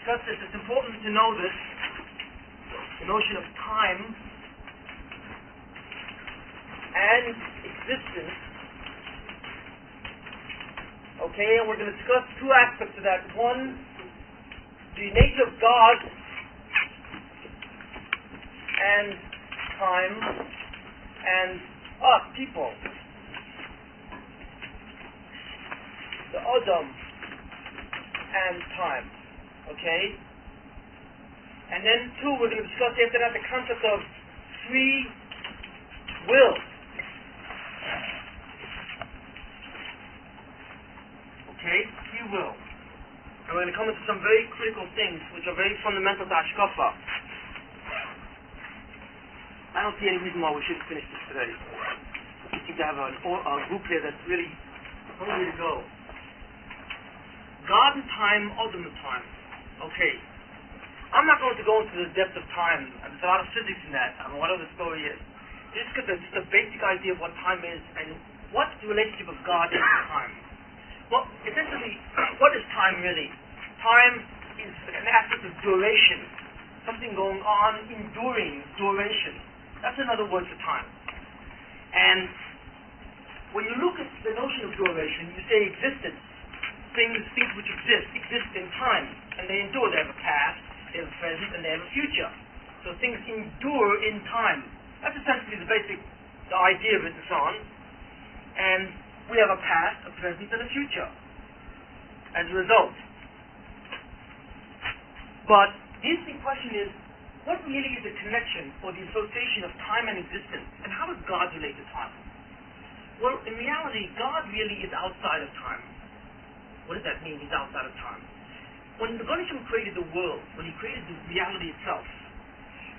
discuss this, it's important to know this, the notion of time and existence. Okay, and we're going to discuss two aspects of that. One, the nature of God and time, and us, people. The Adam and time. Okay? And then two, we're going to discuss after that the concept of free will. Okay? Free will. And we're going to come into some very critical things which are very fundamental to Hashkafa. I don't see any reason why we shouldn't finish this today. We seem to have a group here that's really hungry to go. God and time, Adam and time. Okay. I'm not going to go into the depth of time. There's a lot of physics in that. I mean, whatever the story is. Just get the basic idea of what time is and what's the relationship of God and time. Well, essentially, what is time really? Time is an aspect of duration. Something going on, enduring, duration. That's another word for time. And when you look at the notion of duration, you say existence. Things which exist in time, and they endure. They have a past, they have a present, and they have a future. So things endure in time. That's essentially the idea of it and so on. And we have a past, a present, and a future as a result. But the interesting question is, what really is the connection or the association of time and existence, and how does God relate to time? Well, in reality, God really is outside of time. What does that mean, he's outside of time? When the Rebbeinu Shalom created the world, when he created the reality itself,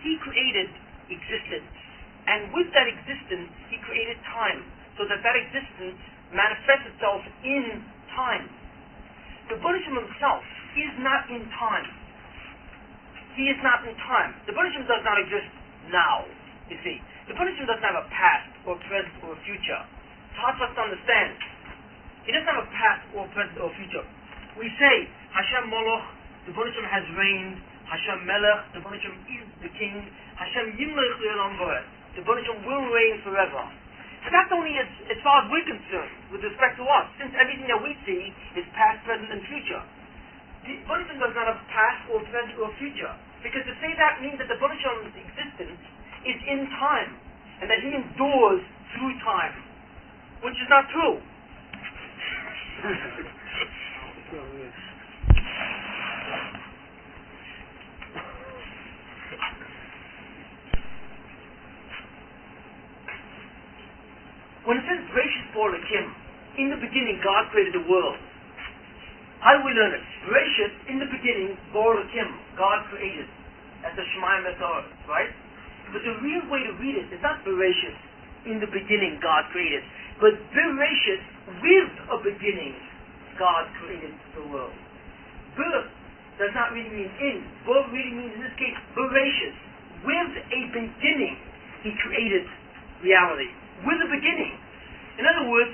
he created existence. And with that existence, he created time, so that existence manifests itself in time. The Rebbeinu Shalom himself is not in time. He is not in time. The Rebbeinu Shalom does not exist now, you see. The Rebbeinu Shalom doesn't have a past, or a present, or a future. It's hard for us to understand. He doesn't have a past or present or future. We say, Hashem Moloch, the Rebbeinu Shalom has reigned. Hashem Melech, the Rebbeinu Shalom is the king. Hashem Yimlech Le'olam Va'ed, the Rebbeinu Shalom will reign forever. So that's only as far as we're concerned, with respect to us, since everything that we see is past, present, and future. The Rebbeinu Shalom does not have past or present or future. Because to say that means that the Rebbeinu Shalom's existence is in time, and that he endures through time, which is not true. When it says Bereshis Bo Elokim, in the beginning God created the world. How do we learn it? Bereshis, in the beginning, Bo Elokim, God created. That's the Shemayim Etorah, right? But the real way to read it is not Bereshis, in the beginning God created, but Bereshis, with a beginning, God created the world. Ber does not really mean in. Ber really means, in this case, Bereshis. With a beginning, he created reality. With a beginning. In other words,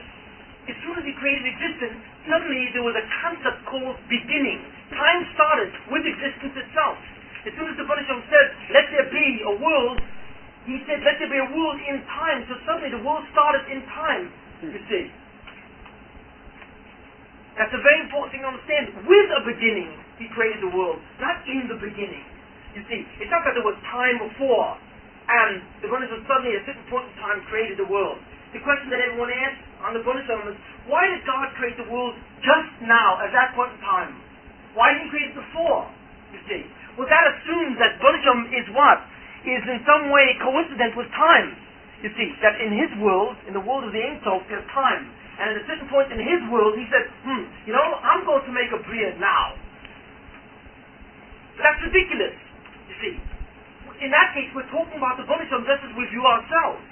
as soon as he created existence, suddenly there was a concept called beginning. Time started with existence itself. As soon as the Rebbeinu Shalom said, let there be a world, he said, let there be a world in time. So suddenly the world started in time, you see. That's a very important thing to understand. With a beginning, he created the world, not in the beginning. You see, it's not that there was time before, and the Rebbeinu Shalom suddenly at a certain point in time created the world. The question that everyone asks on the Rebbeinu Shalom is, why did God create the world just now, at that point in time? Why didn't he create it before? You see. Well, that assumes that Rebbeinu Shalom is what? Is in some way coincident with time. You see, that in his world, in the world of the Ein Sof, there's time. And at a certain point in his world, he said, I'm going to make a Bria now. But that's ridiculous, you see. In that case, we're talking about the Rebbeinu Shalom just as we view ourselves.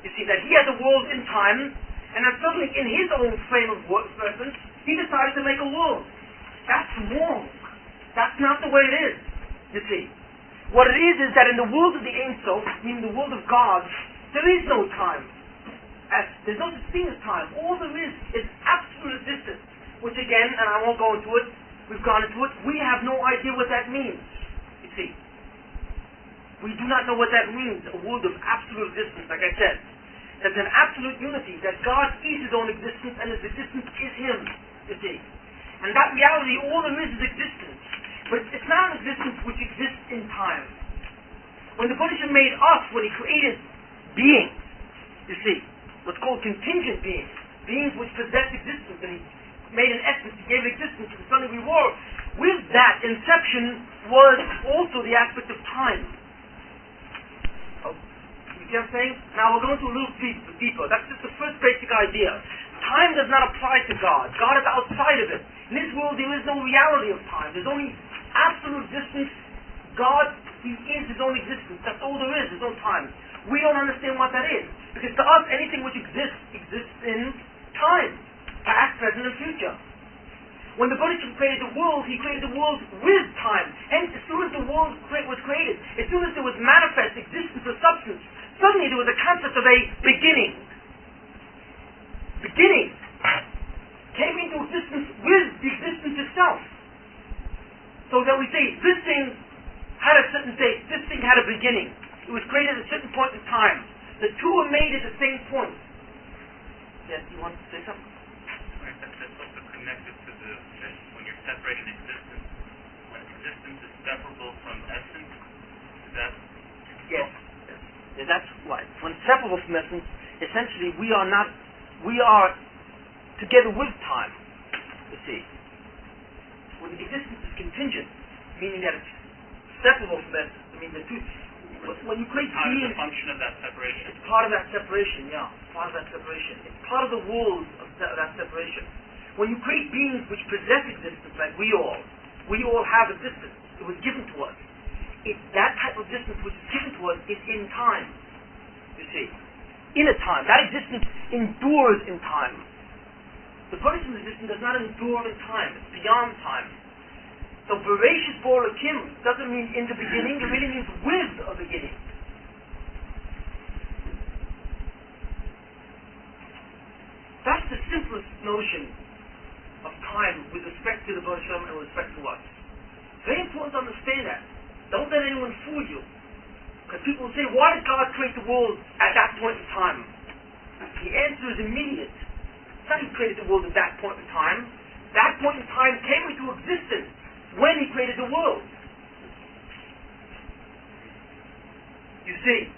You see, that he had the world in time, and then suddenly in his own frame of reference, he decided to make a world. That's wrong. That's not the way it is, you see. What it is that in the world of the Ein Sof, meaning the world of God, there is no time. There's no such thing as time. All there is absolute existence, which again, and I won't go into it, We've gone into it. We have no idea what that means. You see. We do not know what that means. A world of absolute existence, like I said. That's an absolute unity. That God is His own existence and His existence is Him. You see. And that reality, all there is existence. But it's not an existence which exists in time. When the Buddha made us, when He created beings, you see, what's called contingent beings, beings which possess existence, and He made an essence, He gave existence to the something we were. With that, inception was also the aspect of time. Oh, you see what I'm saying? Now we're going to a little deeper. That's just the first basic idea. Time does not apply to God. God is outside of it. In this world, there is no reality of time. There's only absolute existence. God, He is His own existence. That's all there is. There's no time. We don't understand what that is. Because to us, anything which exists in time. Past, present, and future. When the Buddha created the world, He created the world with time. Hence, as soon as the world was created, as soon as there was manifest existence or substance, suddenly there was a concept of a beginning. Beginning came into existence with the existence itself. So that we say, this thing had a certain date, this thing had a beginning. It was created at a certain point in time. The two were made at the same point. Yes, you want to say something? Right, that's also connected to when you're separating existence. When existence is separable from essence, is that? Yes. Yeah, that's right. When separable from essence, essentially we are together with time, you see. When the existence is contingent, meaning that it's separable from essence, I mean the two, when you create being, it's a function of that separation. It's part of that separation, yeah. Part of that separation. It's part of the walls of that separation. When you create beings which possess existence, like we all have existence. It was given to us. It's that type of existence which is given to us is in time, you see. In a time. That existence endures in time. The Buddhist existence does not endure in time. It's beyond time. So Bereshit Bo Elokim doesn't mean in the beginning, it really means with a beginning. That's the simplest notion of time with respect to the Baruch Shalom and with respect to us. Very important to understand that. Don't let anyone fool you. Because people will say, why did God create the world at that point in time? The answer is immediate. It's not He created the world at that point in time. That point in time came into existence when He created the world. You see?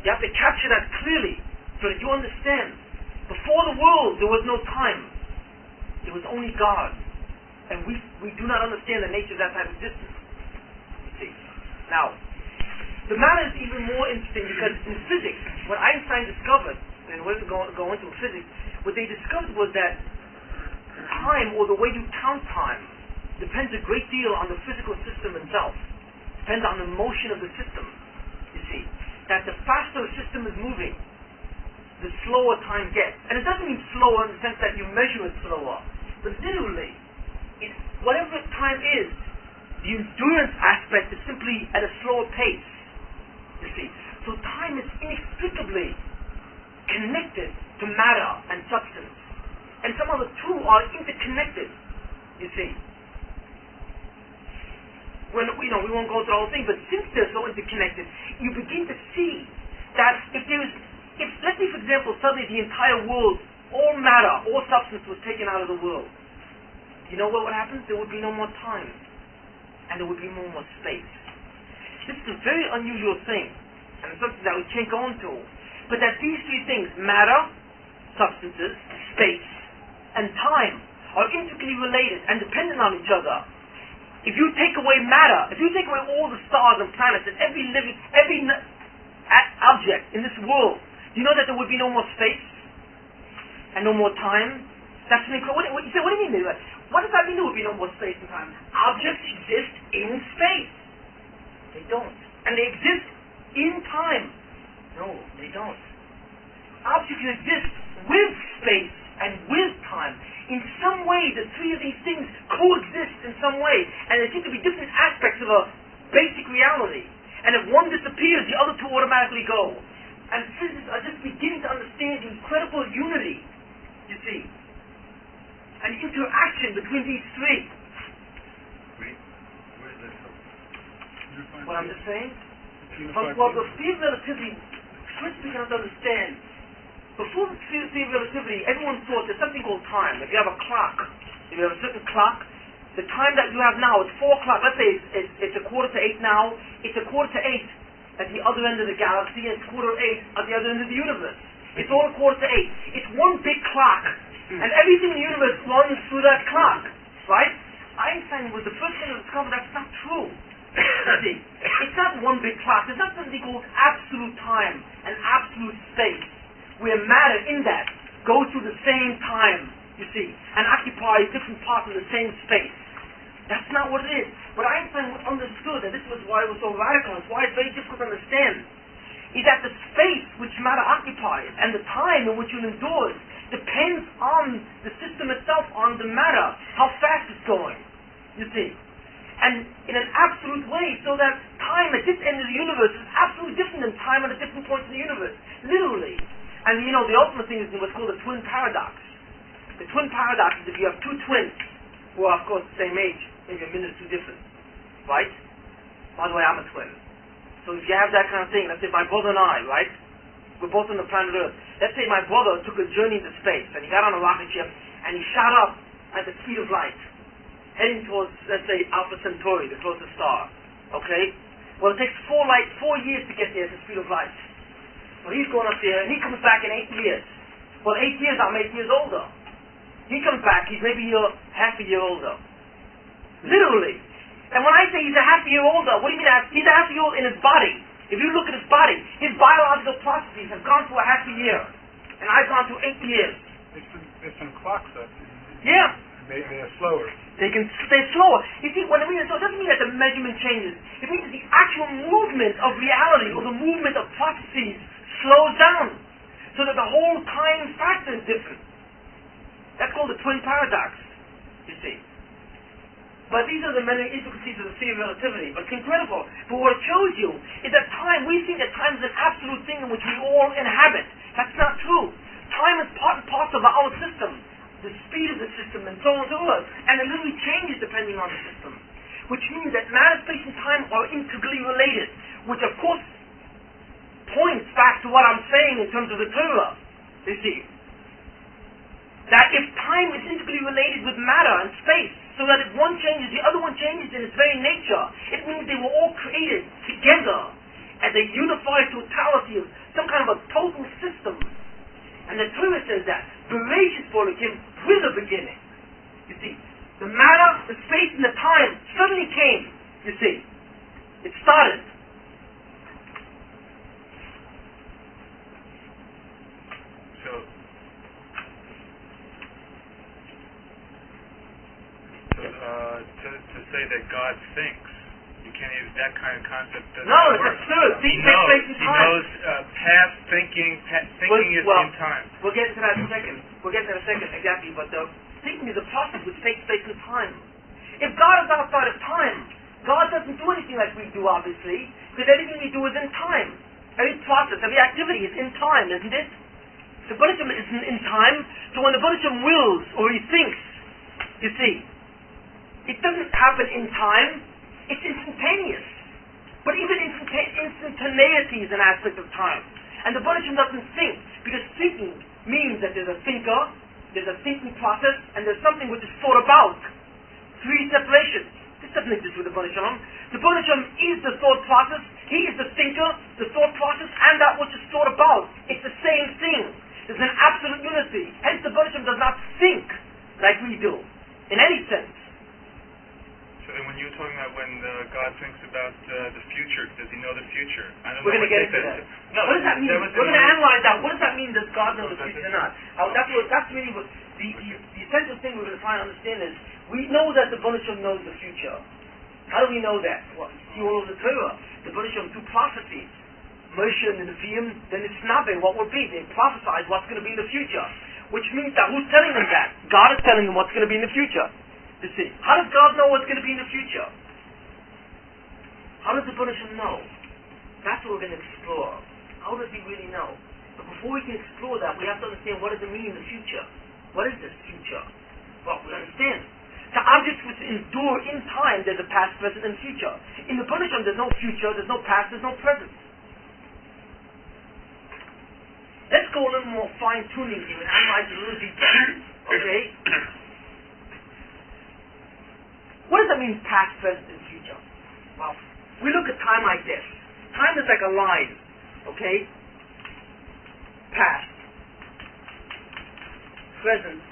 You have to capture that clearly so that you understand. Before the world, there was no time. It was only God. And we do not understand the nature of that type of existence. You see? Now, the matter is even more interesting because in physics, what Einstein discovered, and we're going to go into physics, what they discovered was that time, or the way you count time, depends a great deal on the physical system itself. Depends on the motion of the system. You see? That the faster the system is moving, the slower time gets. And it doesn't mean slower in the sense that you measure it slower. But literally, whatever time is, the endurance aspect is simply at a slower pace. You see? So time is inexplicably connected to matter and substance. And somehow the two are interconnected. You see? When we won't go into the whole thing, but since they're so interconnected, you begin to see that if let's say for example, suddenly the entire world, all matter, all substance was taken out of the world. You know what would happen? There would be no more time. And there would be no more space. This is a very unusual thing. And it's something that we can't go into. But that these three things, matter, substances, space, and time, are intricately related and dependent on each other. If you take away matter, if you take away all the stars and planets and every object in this world, do you know that there would be no more space? And no more time? That's an incredible. You say, what do you mean? What does that mean there would be no more space and time? Objects exist in space. They don't. And they exist in time. No, they don't. Objects exist with space and with time. In some way, the three of these things coexist in some way. And there seem to be different aspects of a basic reality. And if one disappears, the other two automatically go. And physicists are just beginning to understand the incredible unity, you see. an interaction between these three. Where's this? What I'm just saying? Well, the theory of relativity, first we have to understand, before the theory of relativity, everyone thought there's something called time. If you have a clock, if you have a certain clock, the time that you have now is 4 o'clock. Let's say it's a 7:45 now. It's a 7:45 at the other end of the galaxy, and it's 7:45 at the other end of the universe. It's all 7:45. It's one big clock, and everything in the universe runs through that clock, right? Einstein was the first one to discover that's not true. See, it's not one big clock. There's not something called absolute time and absolute space, where matter in that goes through the same time, you see, and occupies different parts of the same space. That's not what it is. But Einstein understood, and this was why it was so radical, it's why it's very difficult to understand, is that the space which matter occupies and the time in which it endures depends on the system itself, on the matter, how fast it's going, you see. And in an absolute way, so that time at this end of the universe is absolutely different than time at a different point in the universe. Literally. And you know, the ultimate thing is what's called the twin paradox. The twin paradox is if you have two twins, who are of course the same age, maybe a minute or two different, right? By the way, I'm a twin. So if you have that kind of thing, let's say my brother and I, right? We're both on the planet Earth. Let's say my brother took a journey into space, and he got on a rocket ship, and he shot up at the speed of light, heading towards, let's say, Alpha Centauri, the closest star. Okay? Well, it takes 4 years to get there at the speed of light. Well, he's going up there, and he comes back in 8 years. Well, 8 years, I'm 8 years older. He comes back, he's maybe half a year older. Literally. And when I say he's a half a year older, what do you mean he's a half a year old in his body? If you look at his body, his biological processes have gone through a half a year. And I've gone through 8 years. There's some clocks up. Yeah. They're slower. They're slower. You see, when I mean so, it doesn't mean that the measurement changes. It means that the actual movement of reality, or the movement of processes, slows down. So that the whole time factor is different. That's called the twin paradox, you see. But these are the many intricacies of the theory of relativity. But it's incredible. But what it shows you is that time, we think that time is an absolute thing in which we all inhabit. That's not true. Time is part and parcel of our system. The speed of the system, and so on and so forth. And it literally changes depending on the system. Which means that matter, space, and time are integrally related. Which of course points back to what I'm saying in terms of the Torah. You see. That if time is integrally related with matter and space, so that if one changes, the other one changes in its very nature, it means they were all created together as a unified totality of some kind of a total system. And the Torah says that Bereshit Borokim, with a beginning. You see, the matter, the space, and the time suddenly came. You see, it started. To say that God thinks, you can't use that kind of concept. No, it's absurd. He knows past thinking. Thinking is in time. We'll get to that in a second. Exactly. But thinking is a process which takes place in time. If God is outside of time, God doesn't do anything like we do, obviously, because everything we do is in time. Every process, every activity is in time, isn't it? The Buddhism isn't in time, so when the Buddhism wills or he thinks, you see, it doesn't happen in time, it's instantaneous. But even instantaneity is an aspect of time. And the Buddhism doesn't think, because thinking means that there's a thinker, there's a thinking process, and there's something which is thought about. 3 separations. This doesn't exist with the Buddhism. The Buddhism is the thought process, he is the thinker, the thought process, and that which is thought about. It's the same thing. There's an absolute unity. Hence the Buddhism does not think like we do, in any sense. So then when you're talking about when God thinks about the future, does he know the future? We're going to get into that. No, what does that mean? We're going to analyze that. What does that mean, does God know the future or not? That's really what the essential thing we're going to try and understand is, we know that the Buddhism knows the future. How do we know that? Well, you see all over the Torah. The Buddhism do prophecies. Moshe and the Nevi'im, then it's Nabe, what will be. They prophesize what's going to be in the future. Which means that who's telling them that? God is telling them what's going to be in the future. You see, how does God know what's going to be in the future? How does the Buddhism know? That's what we're going to explore. How does he really know? But before we can explore that, we have to understand, what does it mean in the future? What is this future? Well, we understand. The objects which endure in time, there's a past, present, and future. In the Banisham, there's no future, there's no past, there's no present. Let's go a little more fine-tuning here and analyze it a little deeper. Okay? What does that mean, past, present, and future? Well, we look at time like this. Time is like a line. Okay? Past, present,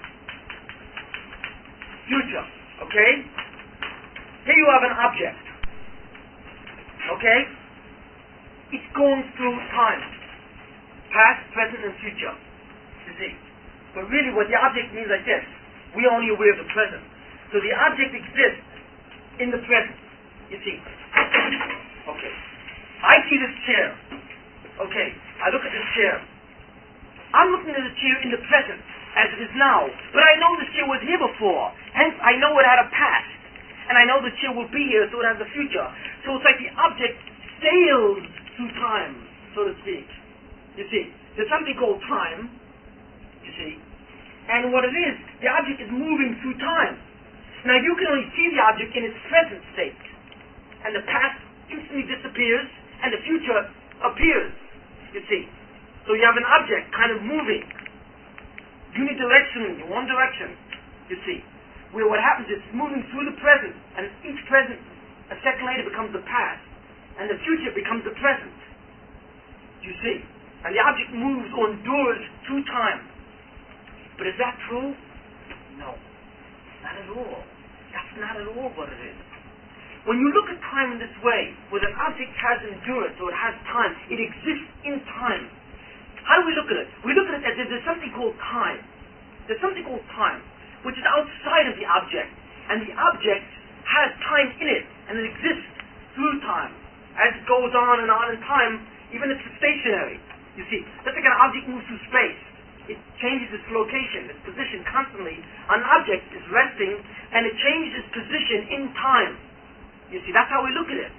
future. Okay? Here you have an object. Okay? It's going through time. Past, present, and future. You see? But really what the object means like this. We are only aware of the present. So the object exists in the present. You see? Okay. I see this chair. Okay. I look at this chair. I'm looking at the chair in the present, as it is now. But I know this chair was here before. Hence, I know it had a past. And I know the chair will be here, so it has a future. So it's like the object sails through time, so to speak. You see, there's something called time, you see, and what it is, the object is moving through time. Now you can only see the object in its present state, and the past instantly disappears, and the future appears, you see. So you have an object kind of moving, unidirectionally, in one direction, you see, where what happens is it's moving through the present, and each present, a second later, becomes the past, and the future becomes the present, you see. And the object moves or endures through time. But is that true? No. Not at all. That's not at all what it is. When you look at time in this way, where an object has endurance or it has time, it exists in time. How do we look at it? We look at it as if there's something called time. There's something called time, which is outside of the object. And the object has time in it, and it exists through time. As it goes on in time, even if it's stationary. You see, just like an object moves through space, it changes its location, its position constantly. An object is resting, and it changes its position in time. You see, that's how we look at it.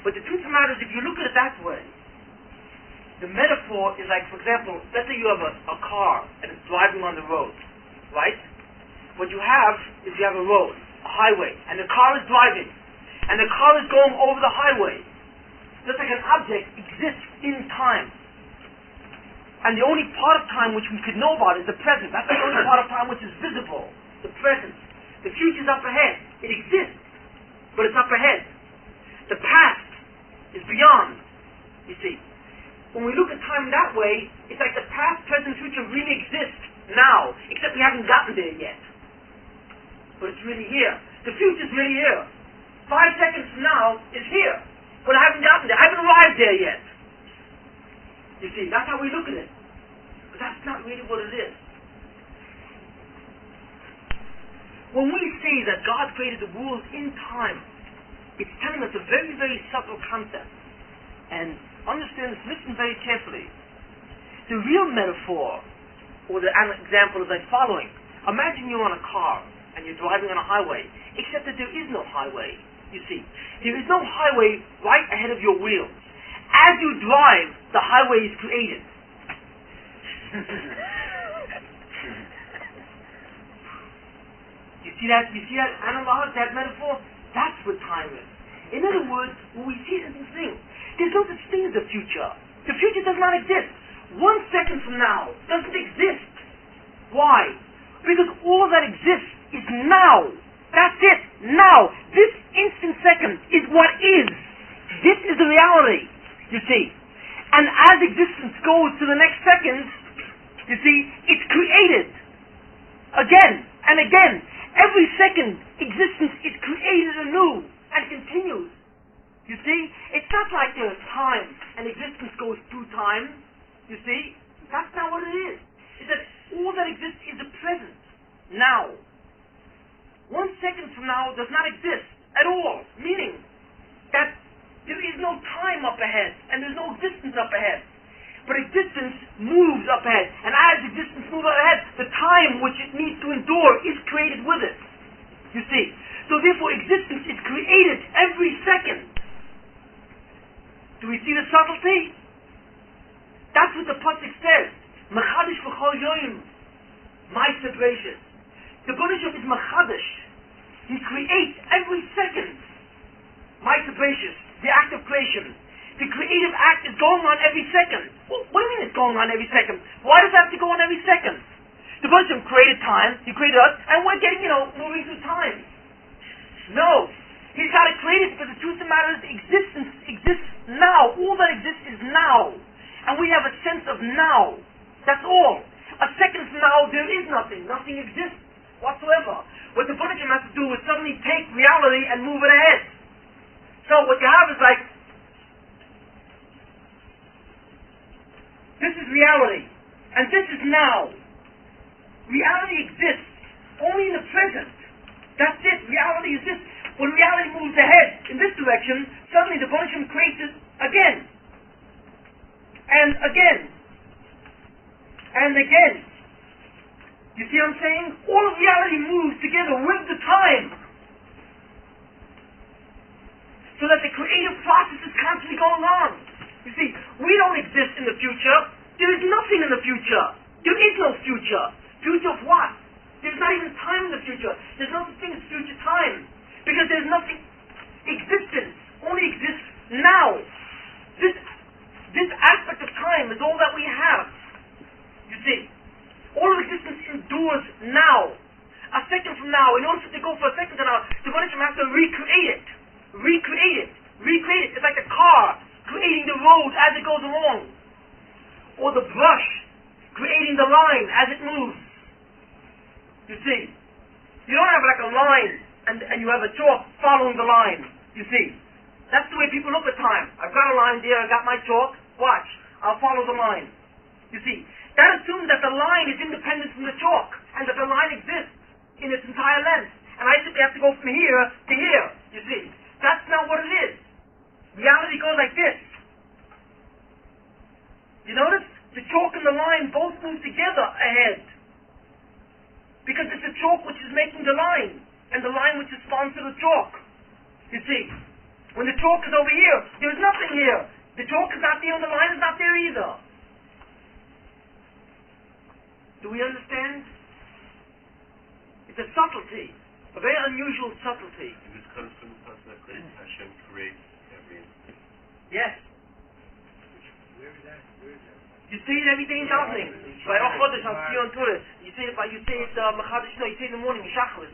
But the truth of the matter is, if you look at it that way, the metaphor is like, for example, let's say you have a car, and it's driving on the road, right? What you have is you have a road, a highway, and the car is driving, and the car is going over the highway. Just like an object exists in time. And the only part of time which we could know about is the present. That's the only part of time which is visible. The present. The future is up ahead. It exists, but it's up ahead. The past is beyond, you see. When we look at time that way, it's like the past, present, future really exist now, except we haven't gotten there yet. But it's really here. The future is really here. 5 seconds from now is here, but I haven't gotten there. I haven't arrived there yet. You see, that's how we look at it. But that's not really what it is. When we say that God created the world in time, it's telling us a very, very subtle concept. And understand this, listen very carefully. The real metaphor, or the example is like following. Imagine you're on a car, and you're driving on a highway, except that there is no highway, you see. There is no highway right ahead of your wheels. As you drive, the highway is created. You see that? You see that analog, that metaphor? That's what time is. In other words, when we see this thing, there's no such thing as the future. The future does not exist. 1 second from now doesn't exist. Why? Because all that exists is now. That's it. Now. This instant second is what is. This is the reality. You see, and as existence goes to the next second, you see, it's created again and again. Every second, existence is created anew and continues. You see, it's not like there's time and existence goes through time. You see, that's not what it is. It's that all that exists is the present, now. 1 second from now does not exist at all, meaning that there is no time up ahead, and there's no existence up ahead. But existence moves up ahead, and as existence moves up ahead, the time which it needs to endure is created with it. You see? So therefore existence is created every second. Do we see the subtlety? That's what the pasuk says. Mechadish v'chol yoyim, my separation. The Baruch Shem is Machadash. He creates every second. Mighty gracious, the act of creation. The creative act is going on every second. Well, what do you mean it's going on every second? Why does it have to go on every second? The Baruch Shem created time, He created us, and we're getting, moving through time. No. He's got to create it because the truth of the matter is existence exists now. All that exists is now. And we have a sense of now. That's all. A second from now, there is nothing. Nothing exists whatsoever. What the Baruch Shem has to do is suddenly take reality and move it ahead. So what you have is like, this is reality, and this is now. Reality exists only in the present. That's it. Reality is this. When reality moves ahead in this direction, suddenly the Baruch Shem creates it again. And again. And again. You see what I'm saying? All of reality moves together with the time. So that the creative process is constantly going on. You see, we don't exist in the future. There is nothing in the future. There is no future. Future of what? There's not even time in the future. There's no such thing as future time. Because there's nothing. Existence only exists now. This aspect of time is all that we have. You see, all of existence endures now. A second from now, in order for it to go for a second from now, the Baruch Shem has to recreate it. Recreate it. Recreate it. It's like a car creating the road as it goes along. Or the brush creating the line as it moves. You see, you don't have like a line and you have a chalk following the line. You see, that's the way people look at time. I've got a line there, I've got my chalk, watch, I'll follow the line. You see, that assumes that the line is independent from the chalk and that the line exists in its entire length. And I simply have to go from here to here, you see. That's not what it is. Reality goes like this. You notice? The chalk and the line both move together ahead. Because it's the chalk which is making the line, and the line which responds to the chalk. You see? When the chalk is over here, there's nothing here. The chalk is not there and the line is not there either. Do we understand? It's a subtlety. A very unusual subtlety. And this comes from the person that creates Hashem creates every instant. Yes. You say it every day in davening. By Rosh Chodesh on Sion Torah. You say it Machadish, you say it in the morning in Shachris.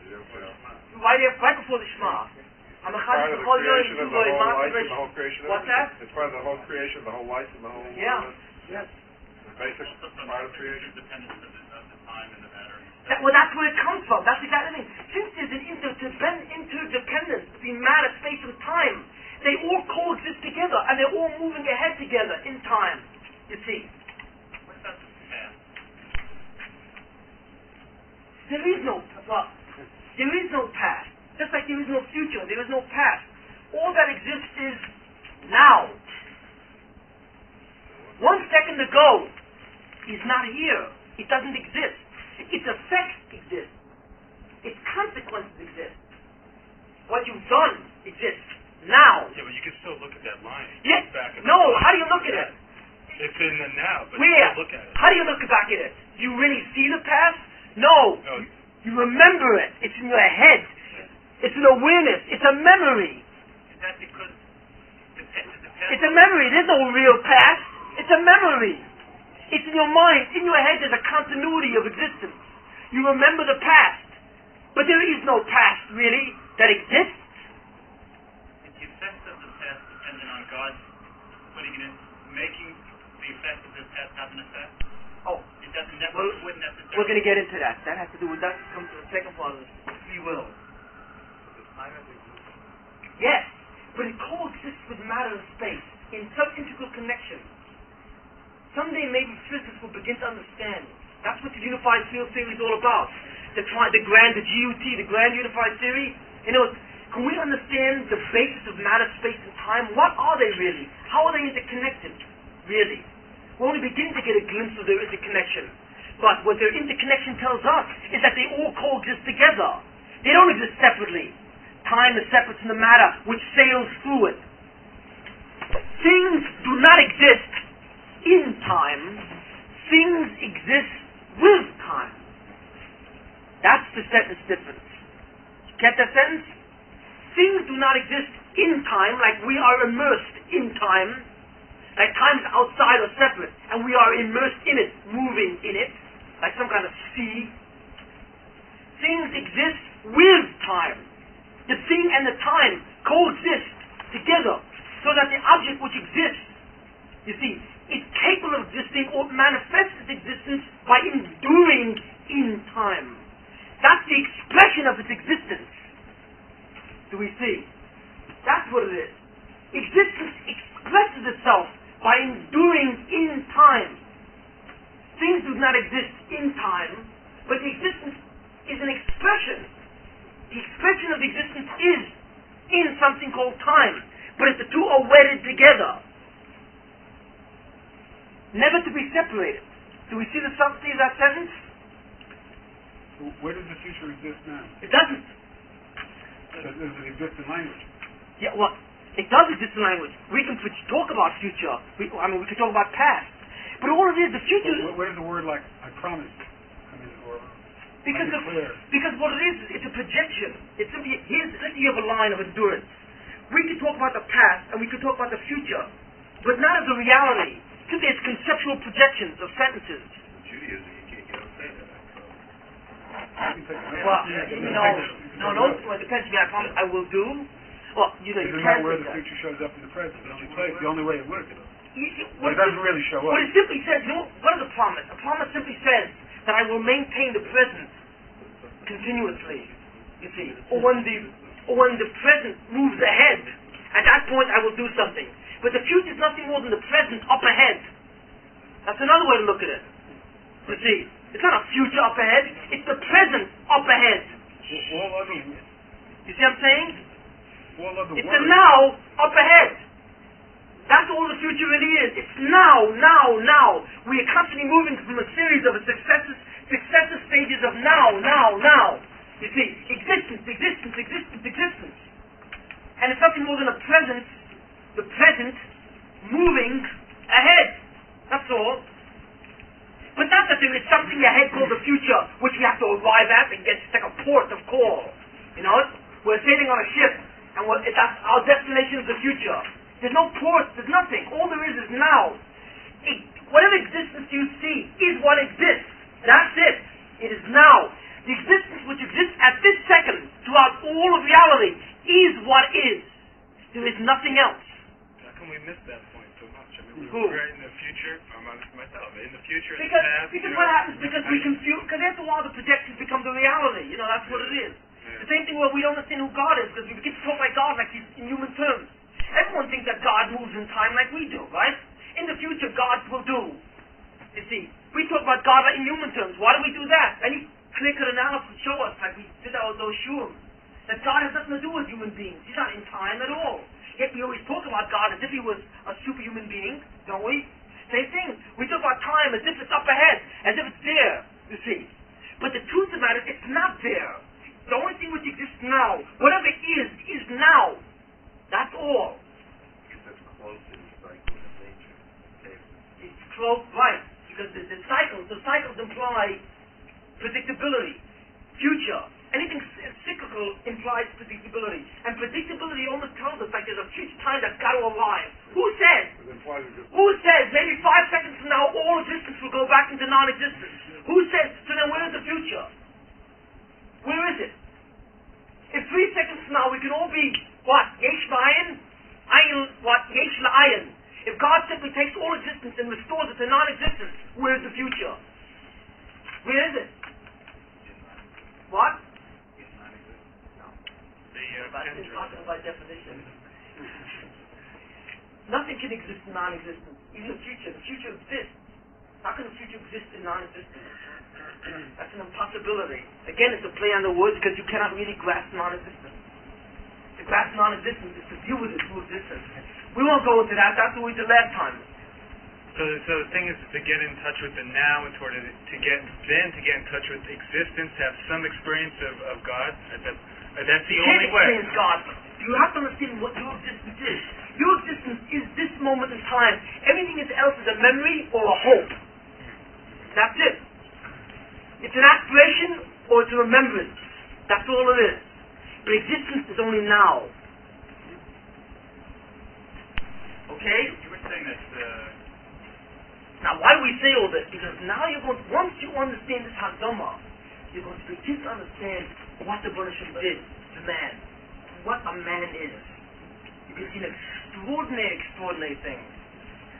Right before the Shema. Part of the creation of the whole life and the whole creation. What's that? It's part of the whole creation, the whole life and the whole. Yeah. Yes. The basic part of creation. Independence of the time and the matter. That's where it comes from. That's exactly the thing. Since there's an interdependence between matter, space, and time, they all coexist together, and they're all moving ahead together in time. You see. What about the past? There is no past. Just like there is no future, there is no past. All that exists is now. 1 second ago is not here. It doesn't exist. Its effects exist. Its consequences exist. What you've done exists now. Yeah, but you can still look at that line. Yes. Back No, how do you look at it? It's in the now, but Where? you still look at it. How do you look back at it? Do you really see the past? No. No. You remember it. It's in your head. It's an awareness. It's a memory. Is that because the past... It's a memory. There's no real past. It's a memory. It's in your mind. In your head there's a continuity of existence. You remember the past. But there is no past, really, that exists. Is the effect of the past dependent on God putting it in, making the effect of the past have an effect? Oh. It doesn't wouldn't necessarily... We're going to get into that. That has to do with that. Comes to the second part of this. Free will. Yes, but it coexists with matter and space in some integral connection. Someday maybe physicists will begin to understand. That's what the unified field theory is all about. The GUT, the grand unified theory. Can we understand the basis of matter, space, and time? What are they really? How are they interconnected, really? We're only beginning to get a glimpse of their interconnection. But what their interconnection tells us is that they all coexist together. They don't exist separately. Time is separate from the matter which sails through it. Things do not exist in time. Things exist with time. That's the sentence difference. Get that sentence? Things do not exist in time, like we are immersed in time, like time is outside or separate, and we are immersed in it, moving in it, like some kind of sea. Things exist with time. The thing and the time coexist together, so that the object which exists, you see, is capable of existing or manifests its existence by enduring in time. That's the expression of its existence. Do we see? That's what it is. Existence expresses itself by enduring in time. Things do not exist in time, but the existence is an expression. The expression of existence is in something called time, but if the two are wedded together, never to be separated. Do we see the subtlety of that sentence? Where does the future exist now? It doesn't. Does it exist in language? Yeah, well, it does exist in language. We can talk about future. We can talk about past. But all it is, the future... Where does the word like, I promise, come in? Or because what it is, it's a projection. It's simply, let's say you have a line of endurance. We can talk about the past, and we can talk about the future, but not as a reality. Simply as conceptual projections of sentences. Judaism, you can't say that. Well, it depends. I promise I will do. Well, you Isn't can't that where say the that. future shows up in the present? The only place, the only way it works. What It doesn't really show up. What it simply says, what is a promise? A promise simply says that I will maintain the present continuously. You see, or when the present moves ahead, at that point I will do something. But the future is nothing more than the present up ahead. That's another way to look at it. You see, it's not a future up ahead, it's the present up ahead. You see what I'm saying? It's the now up ahead. That's all the future really is. It's now. We are constantly moving from a series of successive stages of now. You see, existence. And it's nothing more than the present moving ahead. That's all. But not that there is something ahead called the future, which we have to arrive at and get. It's like a port of call. You know, we're sailing on a ship, and that's our destination is the future. There's no port, there's nothing. All there is now. Whatever existence you see is what exists. That's it. It is now. The existence which exists at this second, throughout all of reality, is what is. There is nothing else. How come we miss that point so much? I mean, Who? we're in the future. I'm honest with myself. In the future, in the Because past. what happens? Because we confuse. Because after a while, the projections become the reality. You know, that's what it is. The same thing where we don't understand who God is, because we begin to talk like God, like He's in human terms. Everyone thinks that God moves in time like we do, right? In the future, God will do. You see, we talk about God in human terms. Why do we do that? Any clear-cut analysis show us, like we did out with those shurim, that God has nothing to do with human beings. He's not in time at all. Yet we always talk about God as if He was a superhuman being, don't we? Same thing. We talk about time as if it's up ahead, as if it's there, you see. But the truth of the matter is, it's not there. The only thing which exists now, whatever is now. That's all. That's close to the cycle of nature. Okay. It's close, right? Because the cycles imply predictability, future. Anything cyclical implies predictability, and predictability almost tells us like there's a future time that's got to arrive. Who says maybe 5 seconds from now all existence will go back into non-existence? Who says? So then where is the future? Where is it? If 3 seconds from now we can all be what? Yesh la'ayin? Ayin what? Yesh la'ayin. If God simply takes all existence and restores it to non-existence, where is the future? Where is it? What? No. It's possible by definition. Nothing can exist in non-existence. Even the future. The future exists. How can the future exist in non-existence? That's an impossibility. Again, it's a play on the words because you cannot really grasp non-existence. To grasp non-existence is to deal with it through existence. We won't go into that. That's what we did last time. So the thing is to get in touch with the now, and to get in touch with existence, to have some experience of God. That's the only way. You can't experience God. You have to understand what your existence is. Your existence is this moment in time. Everything else is a memory or a hope. That's it. It's an aspiration or it's a remembrance. That's all it is. But existence is only now. Okay? You were saying that. Now, why do we say all this? Because now you're going to, once you understand this Hakdama, you're going to begin to understand what the Baruch Hashem did to man, what a man is. You can see an extraordinary thing.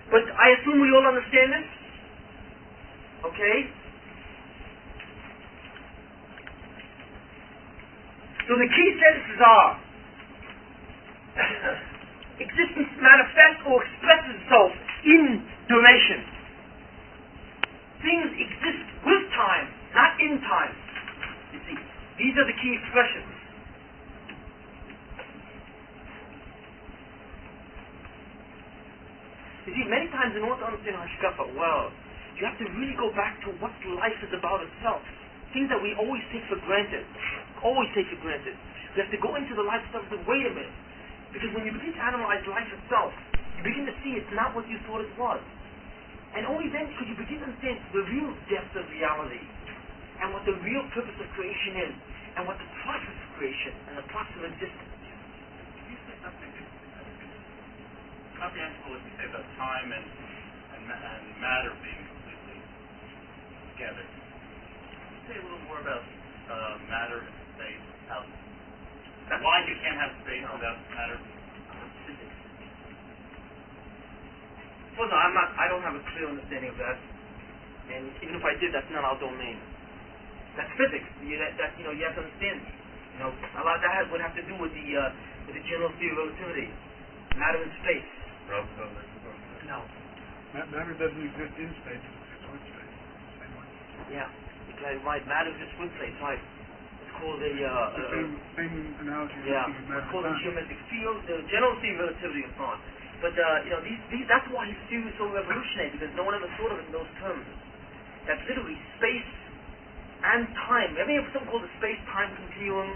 But I assume we all understand this? Okay? So the key sentences are existence manifests or expresses itself in duration. Things exist with time, not in time. You see, these are the key expressions. You see, many times in order to understand Hashkafa well, you have to really go back to what life is about itself. Things that we always take for granted. Always take for granted. You have to go into the life itself and say, wait a minute. Because when you begin to analyze life itself, you begin to see it's not what you thought it was. And only then could you begin to understand the real depth of reality, and what the real purpose of creation is, and what the process of creation, and the process of existence. Can you say something that's comprehensible if you say about time and matter being completely together? Can you say a little more about matter and space? Why you can't have space without matter? Physics. Well, no, I don't have a clear understanding of that. And even if I did, that's not our domain. That's physics. You have to understand. A lot of that would have to do with the general theory of relativity, matter and space. No. Matter doesn't exist in space; it exists with space. Same way. Yeah, because right, matter exists with space. Right. It's called the same analogy. Yeah, it's called the geometric field, the general theory of relativity, and so on. But these that's why his theory is so revolutionary, because no one ever thought of it in those terms. That's literally space and time. Ever hear of something called the space-time continuum?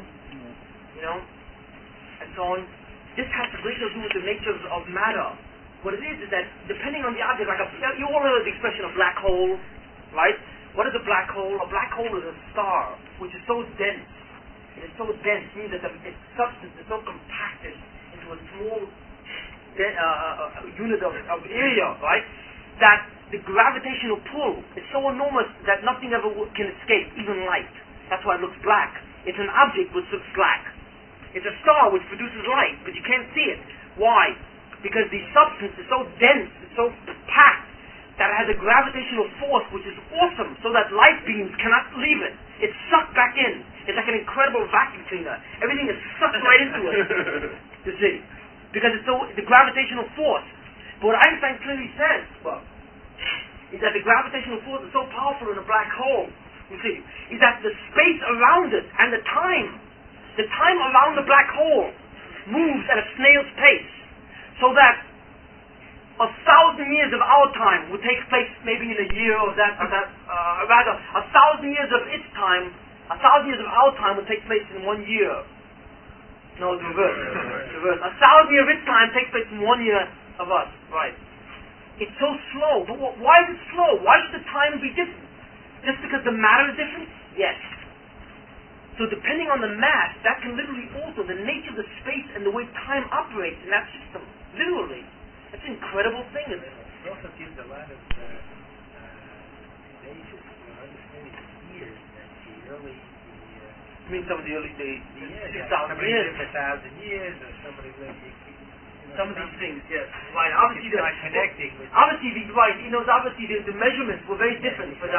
And so on. This has a great deal to do with the nature of matter. What it is that depending on the object, you all heard the expression of black hole, right? What is a black hole? A black hole is a star which is so dense. It is so dense, meaning that its substance is so compacted into a small unit of area, right? That the gravitational pull is so enormous that nothing ever can escape, even light. That's why it looks black. It's an object which looks black. It's a star which produces light, but you can't see it. Why? Because the substance is so dense, it's so packed, that it has a gravitational force which is awesome, so that light beams cannot leave it. It's sucked back in. It's like an incredible vacuum cleaner. Everything is sucked right into it. You see? Because it's the gravitational force. But what Einstein clearly says, is that the gravitational force is so powerful in a black hole, you see, is that the space around it and the time around the black hole moves at a snail's pace, so that 1,000 years of our time would take place maybe in a year rather 1,000 years of its time, 1,000 years of our time would take place in 1 year. No, it's reverse. It's reverse. 1,000 years of its time takes place in 1 year of us. Right. It's so slow. But why is it slow? Why should the time be different? Just because the matter is different? Yes. So depending on the mass, that can literally alter the nature of the space and the way time operates in that system. Literally. That's an incredible thing, isn't it? It also gives a lot of basis for understanding the years that the early... I mean some of the early days, the 6,000 somebody years. lived 1,000 years, or somebody lived... Some of these things, yes. Right, obviously they're not connecting with... Obviously, the measurements were very different. But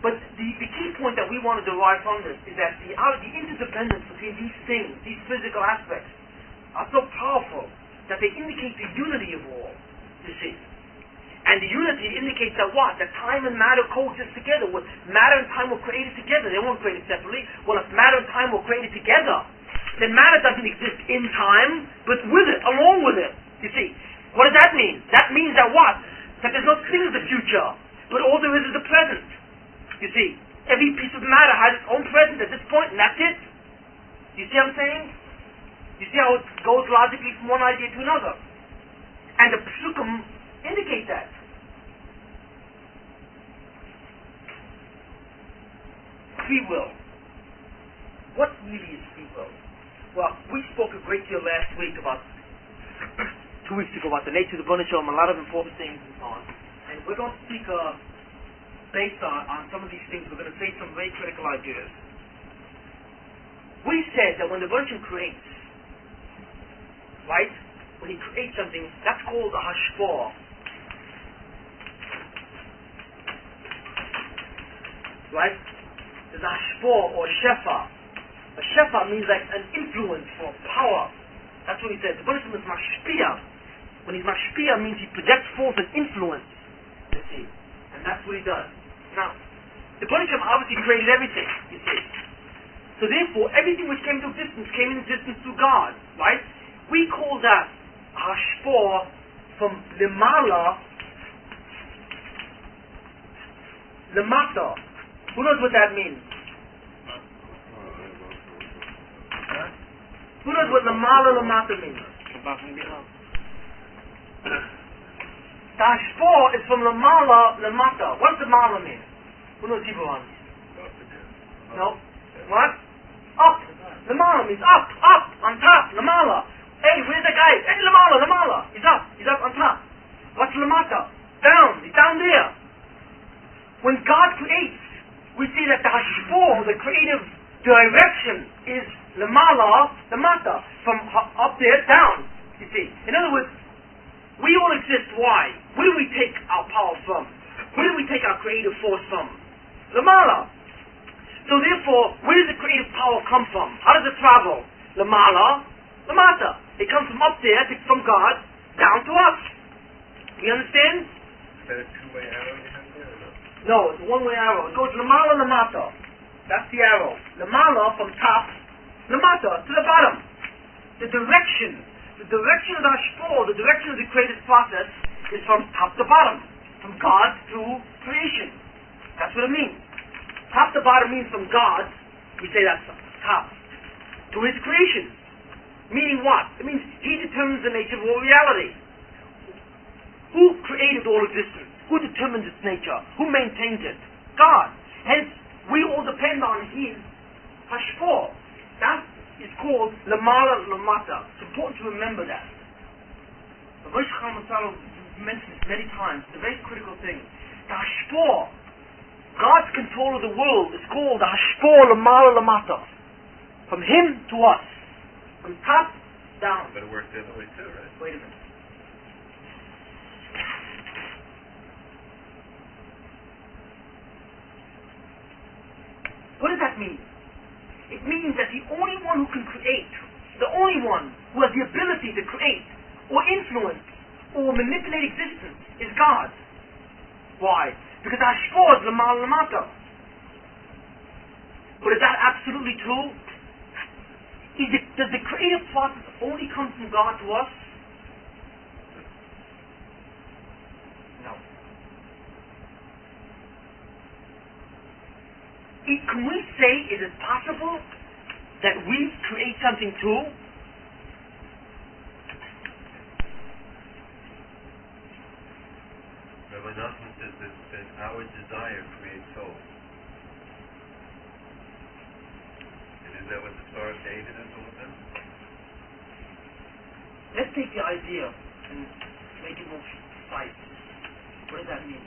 but the key point that we want to derive from this is that the interdependence between these things, these physical aspects, are so powerful that they indicate the unity of all, you see. And the unity indicates that what? That time and matter coexist together. Matter and time were created together. They weren't created separately. Well, if matter and time were created together, then matter doesn't exist in time, but with it, along with it. You see. What does that mean? That means that what? That there's no thing of the future, but all there is the present. You see. Every piece of matter has its own present at this point, and that's it. You see what I'm saying? You see how it goes logically from one idea to another. And the psukim indicate that. free will. What really is free will? Well, we spoke a great deal last week about 2 weeks ago about the nature of the B'nai Shalom, a lot of important things and so on. And we're going to speak based on some of these things. We're going to say some very critical ideas. We said that when the B'nai Shalom creates, right? When he creates something, that's called a hashpah. Right? There's a hashpah or shefa. A shefa means like an influence or power. That's what he said. The B'nai Shalom is mashpia. When he's mashpia means he projects forth an influence. You see? And that's what he does. Now, the B'nai Shalom obviously created everything, you see. So therefore, everything which came into existence through God, right? We call that hashpah from lemala, lemata. Who knows what that means? Who knows what lemala, lemata means? The hashpah is from lemala, lemata. What does lemala mean? Who knows Hebrew on? No? What? Up. Lemala means up, on top, lemala. Hey, where's the guy? Hey, lemala. He's up on top. What's lemata? Down, he's down there. When God creates, we see that the hashpah, the creative direction, is lemala, lemata, from up there, down, you see. In other words, we all exist, why? Where do we take our power from? Where do we take our creative force from? Lemala. So therefore, where does the creative power come from? How does it travel? Lemala, lemata. It comes from up there, from God, down to us. You understand? Is that a two-way arrow you have there or no? No, it's a one-way arrow. It goes lemala, lemata. That's the arrow. Lemala from top, lemata to the bottom. The direction of the hashpah, the direction of the creative process is from top to bottom. From God through creation. That's what it means. Top to bottom means from God, we say that's top, to his creation. Meaning what? It means he determines the nature of all reality. Who created all existence? Who determines its nature? Who maintains it? God. Hence, we all depend on his hashpah. That is called lemala lemata. It's important to remember that. The Rosh Hashanah mentioned this many times. It's a very critical thing. The hashpah, God's control of the world, is called the hashpah lemala lemata. From him to us. From top down. But it works the other way too, right? Wait a minute. What does that mean? It means that the only one who can create, the only one who has the ability to create, or influence, or manipulate existence, is God. Why? Because hashpah is lemala lemata. But is that absolutely true? Does the creative process only come from God to us? No. Can we say it is possible that we create something too? Rabbi Nachman says that our desire creates soul. And is that what the Star of David is all about? Let's take the idea and make it more precise. What does that mean?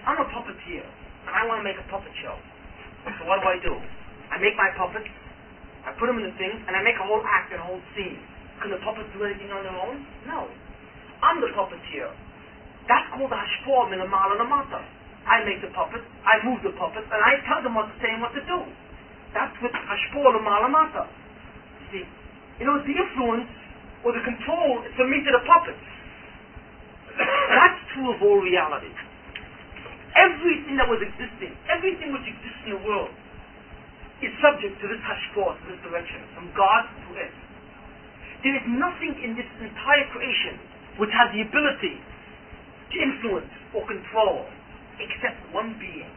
I'm a puppeteer, and I want to make a puppet show. So what do? I make my puppets, I put them in the thing, and I make a whole act and a whole scene. Can the puppets do anything on their own? No. I'm the puppeteer. That's called the hashpah min lemala lemata. I make the puppets, I move the puppets, and I tell them what to say and what to do. That's what hashpah lemala lemata. See, the influence or the control is from me to the puppets. That's true of all reality. Everything that was existing, everything which exists in the world, is subject to this hashpah, to this direction, from God to it. There is nothing in this entire creation which has the ability to influence or control except one being.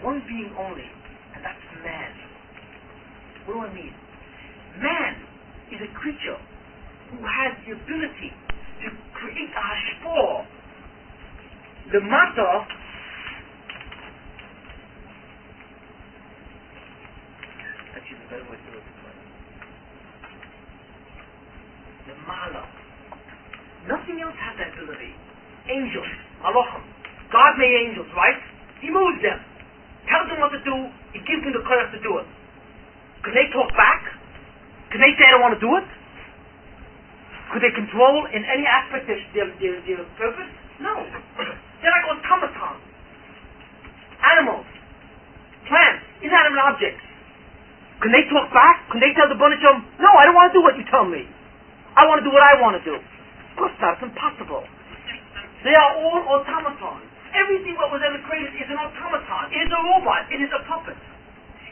One being only, and that's man. What do I mean? Man is a creature who has the ability to create a hashpor, the matter, actually the better way to do it this way. The mala. Nothing else has that ability. Angels, malachim. God made angels, right? He moves them. Tells them what to do. He gives them the courage to do it. Can they talk back? Can they say I don't want to do it? Could they control in any aspect their purpose? No. They're like automatons. Animals. Plants. Inanimate objects. Can they talk back? Can they tell the bunch of them, no, I don't want to do what you tell me. I want to do what I want to do. Of course not. It's impossible. They are all automatons. Everything that was ever created is an automaton. It is a robot. It is a puppet.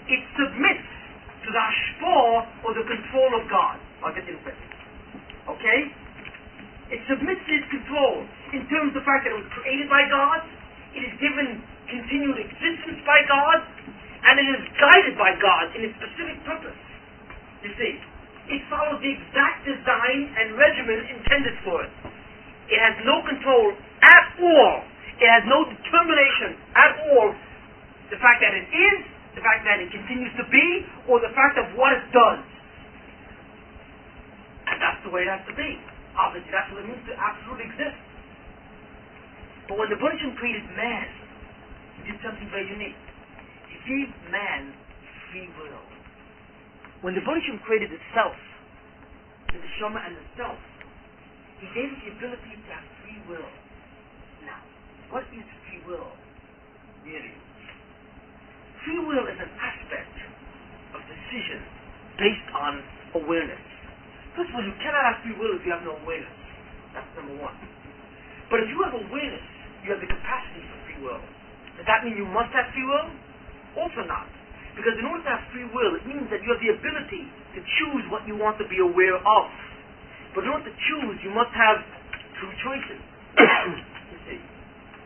It submits to the hashpor or the control of God. I'll get to it. Okay? It submits to His control in terms of the fact that it was created by God, it is given continued existence by God, and it is guided by God in its specific purpose. You see, it follows the exact design and regimen intended for it. It has no control at all. It has no determination at all. The fact that it is, the fact that it continues to be, or the fact of what it does. And that's the way it has to be. Obviously, that's what it means to absolutely exist. But when the Bunshim created man, he did something very unique. He gave man free will. When the Bunshim created the self, the neshama and the self, he gave it the ability to have free will. Now, what is free will, really? Free will is an aspect of decision based on awareness. First of all, you cannot have free will if you have no awareness. That's number one. But if you have awareness, you have the capacity for free will. Does that mean you must have free will? Also not. Because in order to have free will, it means that you have the ability to choose what you want to be aware of. But in order to choose, you must have two choices. You see,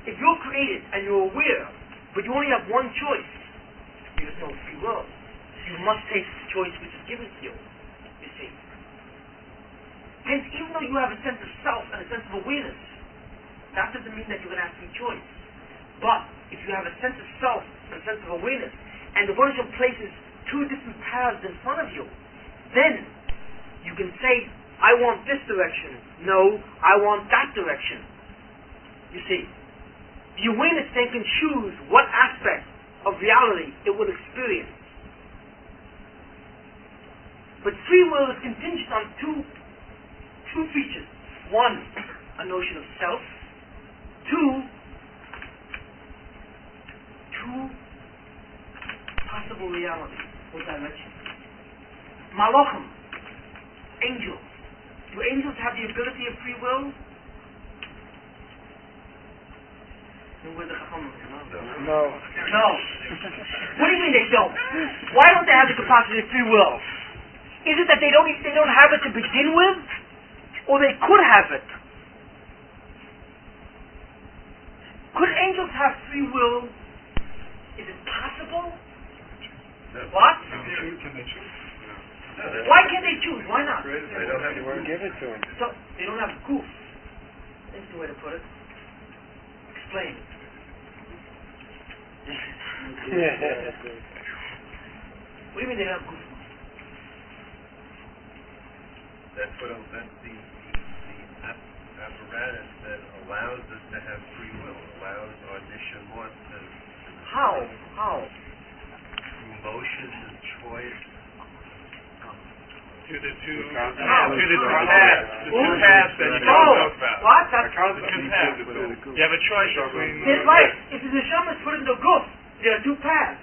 if you're created and you're aware, but you only have one choice, there's no free will. You must take the choice which is given to you. You see. Hence, even though you have a sense of self and a sense of awareness, that doesn't mean that you're going to have free choice. But if you have a sense of self and a sense of awareness, and the Bunshim places two different paths in front of you, then you can say, I want this direction. No, I want that direction. You see, the awareness then can choose what aspect of reality it will experience. But free will is contingent on two features. One, a notion of self. Two possible realities or dimensions. Malachim, angels. Do angels have the ability of free will? No. No. What do you mean they don't? Why don't they have the capacity of free will? Is it that they don't have it to begin with? Or they could have it? Could angels have free will? Is it possible? What? Can they choose? Why can't they choose? Why not? They don't have to give it to them. So, they don't have goof. That's the way to put it. Explain. What do you mean they don't have goof? That's the apparatus that allows us to have free will, allows our nishamot to... How? Through motion and choice. To the two paths that you talk about. What? The two paths. You have a choice between... That's right. If the neshama is put into a goof, there are two paths.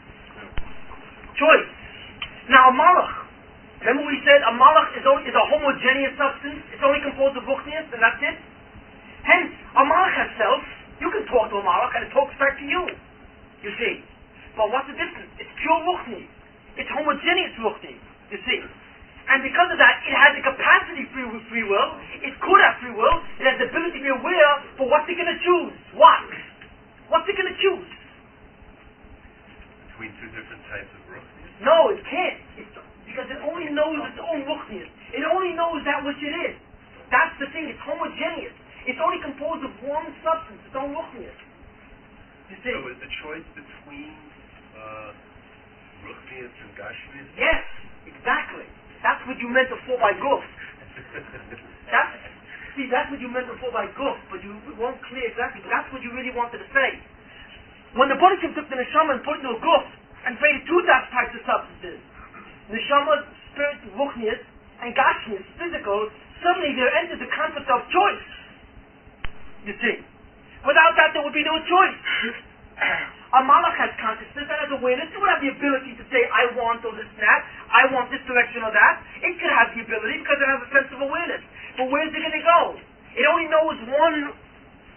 Choice. Now a malach. Remember we said a malach is a homogeneous substance. It's only composed of ruchnius, and that's it. Hence, a malach has self. You can talk to a malach, and it talks back to you. You see. But what's the difference? It's pure ruchni. It's homogeneous ruchni. You see. And because of that, it has the capacity for free will. It could have free will. It has the ability to be aware for what's it going to choose. What? What's it going to choose? Between two different types of ruchnius? No, it can't. Because it only knows its own ruchnius. It only knows that which it is. the thing. It's homogeneous. It's only composed of one substance. It's own ruchnius. You see? So is the choice between ruchnius and gashmius? Yes, exactly. That's what you meant before by guf. That's what you meant before by guf, but you weren't clear exactly. But that's what you really wanted to say. When the Baruch took the neshama and put it into a guf and created two types of substances, neshama, spirit, ruchnius, and gashmius, physical, suddenly there entered the concept of choice. You see? Without that, there would be no choice. A malach has consciousness and has awareness. It would have the ability to say, I want or this and that. I want this direction or that. It could have the ability because it has a sense of awareness. But where's it going to go? It only knows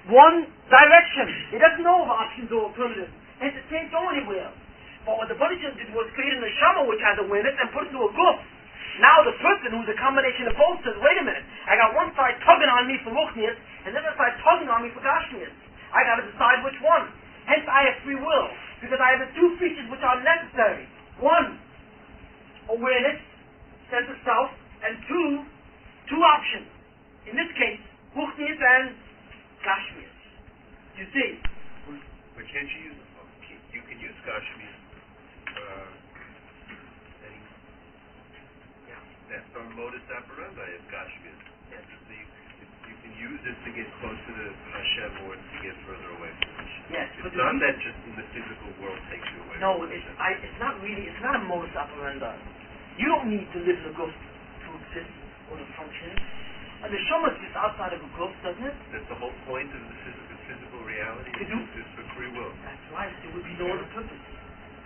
one direction. It doesn't know of options or alternatives. Hence it can't go anywhere. But what the Baruch did was create a neshama which has awareness and put it into a guf. Now the person who's a combination of both says, wait a minute, I got one side tugging on me for ruchnius and the other side tugging on me for gashmius. I got to decide which one. Hence I have free will, because I have the two features which are necessary. One, awareness, sense of self, and two options. In this case, ruchnius and gashmius. You see? But can't you use, you can use gashmius, that's our modus operandi of gashmius. Yes. So you can use it to get closer to Hashem or to get further away from Hashem. Yes. It's not that just in the physical world takes you away No, from Hashem. it's not really, it's not a modus operandi. You don't need to live in a guf to exist or to function. And the neshama exists outside of a guf, doesn't it? That's the whole point of the physical reality. Is for free will. That's right. There would be no other purpose.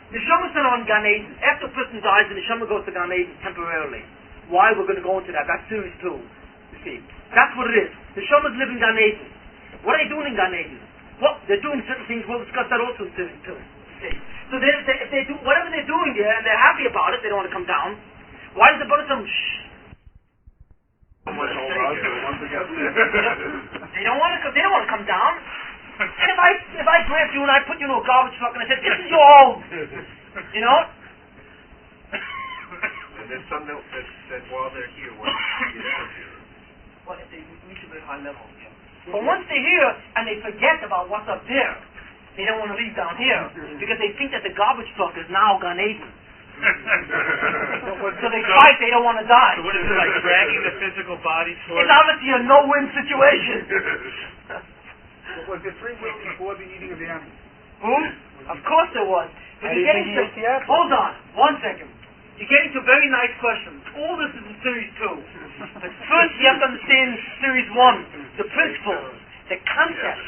The neshama is not on Gan Eden. After a person dies, the neshama goes to Gan Eden temporarily. Why? We're going to go into that. That's series 2. You see. That's what it is. The neshama is living Gan Eden. What are they doing in Gan Eden? Well, they're doing certain things. We'll discuss that also in series 2. You see. So if they do whatever they're doing there and they're happy about it, they don't want to come down. Why does the Baruch tell them, shh? They don't want to come down. And if I grabbed you and I put you in a garbage truck and I said, this is your home, you know? And there's some that while they're here want to get out of here. Well, if they reach a very high level. But once they're here and they forget about what's up there, they don't want to leave down here because they think that the garbage truck is now Gan Eden. So they fight, they don't want to die. So what is it, like dragging the physical body towards... It's obviously a no-win situation. Was there free will before the eating of the apple? Who? Of course there was. But you're getting to... Hold on, 1 second. You're getting to very nice questions. All this is in series 2. But first you have to understand series 1. The principles, the concept.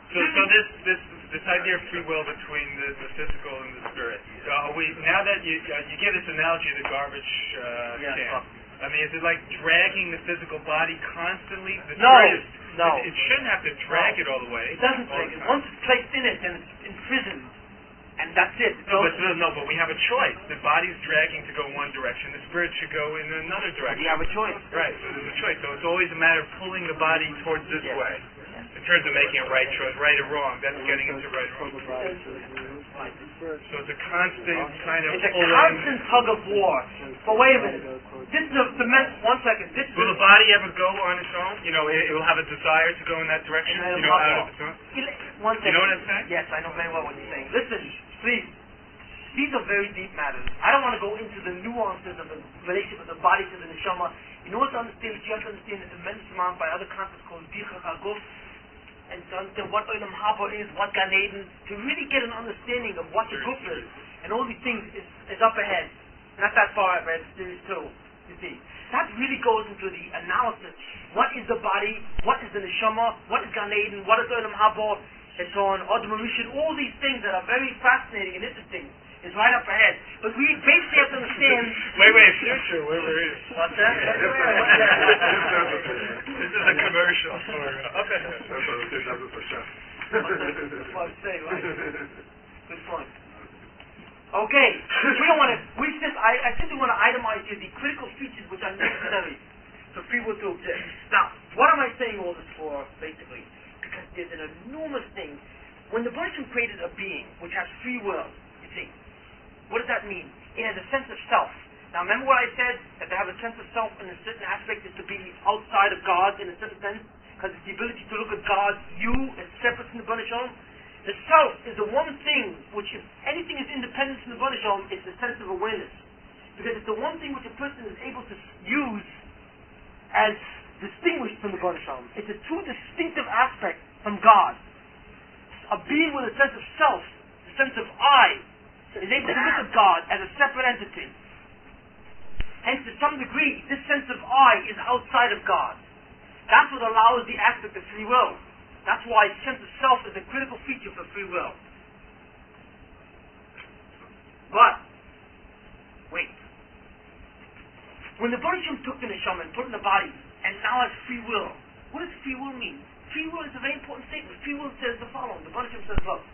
So this idea of free will between the physical and the spirit. Now that you get this analogy of the garbage can. I mean, is it like dragging the physical body constantly? No. It shouldn't have to drag it all the way. It doesn't drag it. Once it's placed in it, then it's imprisoned. And that's it. But we have a choice. The body's dragging to go one direction. The spirit should go in another direction. We have a choice. Right. So there's a choice. So it's always a matter of pulling the body towards this way. In terms of making a right choice, right or wrong, that's getting into right or wrong. So it's a constant kind of It's a constant tug of war. But wait a minute. This is the 1 second. Will the body ever go on its own? You know, it will have a desire to go in that direction? You know, out of its own? 1 second. You know what I'm saying? Yes, I know very well what you're saying. Listen, please. These are very deep matters. I don't want to go into the nuances of the relationship of the body to the neshama. In order to understand it, you have to understand a tremendous amount by other concepts called Bichach HaGuf, and to understand what Olam Haba is, what Gan Eden, to really get an understanding of what the guf is, and all these things is up ahead. Not that far ahead, series 2, you see. That really goes into the analysis. What is the body? What is the neshama? What is Gan Eden? What is Olam Haba? And so on. Od Marishit, all these things that are very fascinating and interesting is right up ahead. But we basically have to understand... Wait, future, where we're in. What's that? This is a commercial for up ahead. That's what I say, right? Good point. Okay, we don't want to... I simply want to itemize here the critical features which are necessary for free will to exist. Now, what am I saying all this for, basically? Because there's an enormous thing. When the Baruch created a being which has free will, you see, what does that mean? It has a sense of self. Now remember what I said, that to have a sense of self in a certain aspect is to be outside of God in a certain sense, because it's the ability to look at God, you, as separate from the Bnei Shalom. The self is the one thing which, if anything is independent from the Bnei Shalom, is the sense of awareness. Because it's the one thing which a person is able to use as distinguished from the Bnei Shalom. It's a true distinctive aspect from God. A being with a sense of self, the sense of I, is able to look at God as a separate entity. Hence, to some degree, this sense of I is outside of God. That's what allows the aspect of free will. That's why sense of self is a critical feature for free will. But, wait. When the Baruch Shem took the neshama and put it in the body, and now has free will, what does free will mean? Free will is a very important statement. Free will says the following. The Baruch Shem says, look,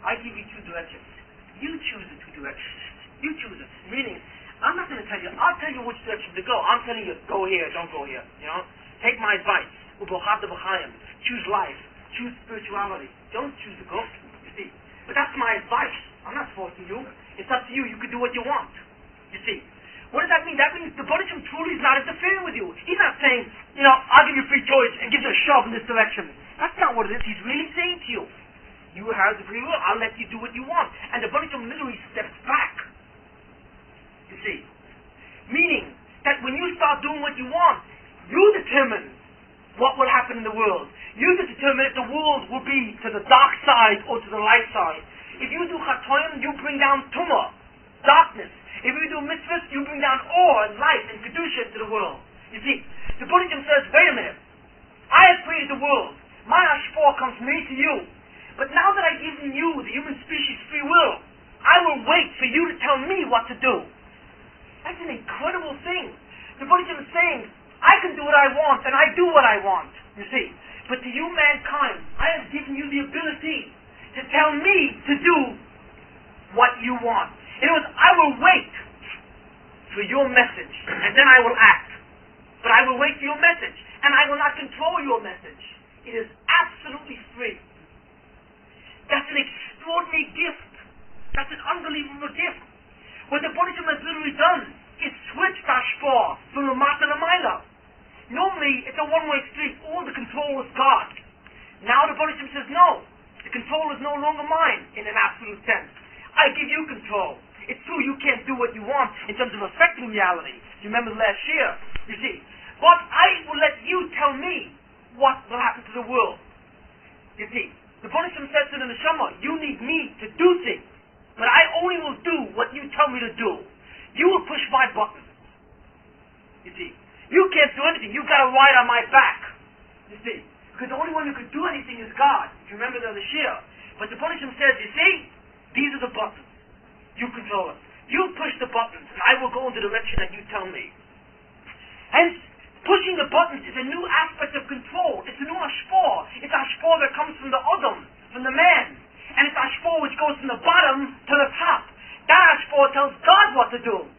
I give you two directions. You choose the two directions. You choose it. Meaning, I'm not going to tell you, I'll tell you which direction to go. I'm telling you, go here, don't go here. You know? Take my advice. Choose life. Choose spirituality. Don't choose the ghost, you see. But that's my advice. I'm not forcing you. It's up to you. You can do what you want. You see. What does that mean? That means the Baruch Shem truly is not interfering with you. He's not saying, I'll give you free choice and give you a shove in this direction. That's not what it is. He's really saying to you, you have the free will. I'll let you do what you want. And the Baruch Shem literally steps back. You see. Meaning that when you start doing what you want, you determine what will happen in the world. You determine if the world will be to the dark side or to the light side. If you do chatoim, you bring down tumah, darkness. If you do mitzvahs, you bring down awe and light and kedusha into the world. You see, the Baruch Shem says, wait a minute. I have created the world. My hashpah comes from me to you. But now that I've given you, the human species, free will, I will wait for you to tell me what to do. That's an incredible thing. The Baruch Shem is saying, I can do what I want, and I do what I want, you see. But to you, mankind, I have given you the ability to tell me to do what you want. In other words, I will wait for your message, and then I will act. But I will wait for your message, and I will not control your message. It is absolutely free. That's an extraordinary gift. That's an unbelievable gift. What the Baruch Shem has literally done is switched hashpah from the Mata to Maila. Normally, it's a one-way street. All the control is God. Now the Baruch Shem says, no. The control is no longer mine in an absolute sense. I give you control. It's true you can't do what you want in terms of affecting reality. You remember last year, you see. But I will let you tell me what will happen to the world. You see. The Baruch Shem says to the neshama, you need me to do things. But I only will do what you tell me to do. You will push my buttons. You see. You can't do anything. You've got to ride on my back. You see. Because the only one who can do anything is God. If you remember the Shia. But the Baruch Shem says, you see, these are the buttons. You control them. You push the buttons, and I will go in the direction that you tell me. Hence, pushing the buttons is a new aspect of control. It's a new hashpah. It's a hashpah that comes from the Adam, from the man. And it's a hashpah which goes from the bottom to the top. That hashpah tells God what to do.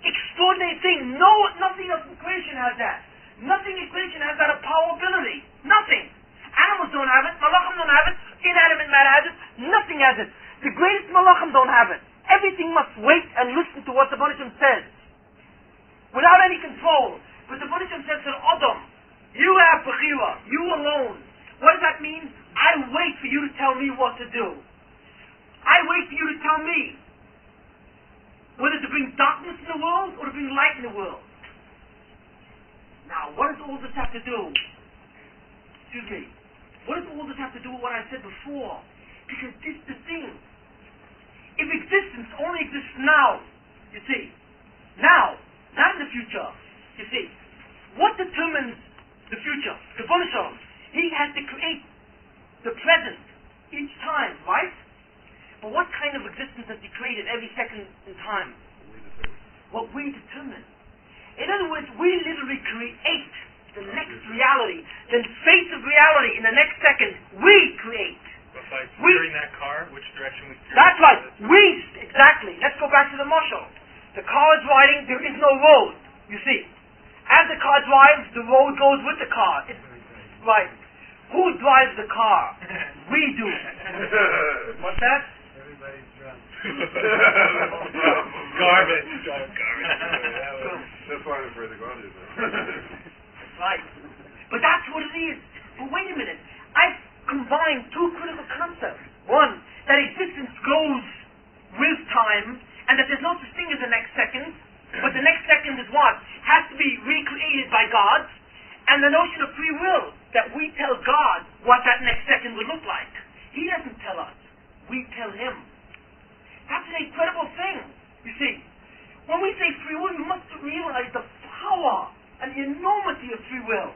Extraordinary thing. Nothing else in creation has that. Nothing in creation has that power ability. Nothing. Animals don't have it. Malachim don't have it. Inanimate matter has it. Nothing has it. The greatest malachim don't have it. Everything must wait and listen to what the Baruch Shem says. Without any control. But the Baruch Shem says to Adam, you have bechira. You alone. What does that mean? I wait for you to tell me what to do. I wait for you to tell me whether to bring darkness in the world or to bring light in the world. Now, what does all this have to do? Excuse me. What does all this have to do with what I said before? Because this is the thing. If existence only exists now, you see, now, not in the future, you see, what determines the future? The Baruch Shem, he has to create the present each time, right? But what kind of existence has he created every second in time? What we determine. In other words, we literally create the next reality. The face of reality in the next second, we create. But by steering that car, which direction we steer? That's right. Exactly. Let's go back to the mashal. The car is riding, there is no road, you see. As the car drives, the road goes with the car. Right. Who drives the car? We do. What's that? Everybody's drunk. Garbage. garbage. That's why I'm afraid of garbage. Right. But that's what it is. But wait a minute. I've combined two critical concepts. One, that existence goes with time, and that there's no such thing as the next second, but the next second is what? Has to be recreated by God, and the notion of free will, that we tell God what that next second would look like. He doesn't tell us. We tell Him. That's an incredible thing, you see. When we say free will, you must realize the power and the enormity of free will.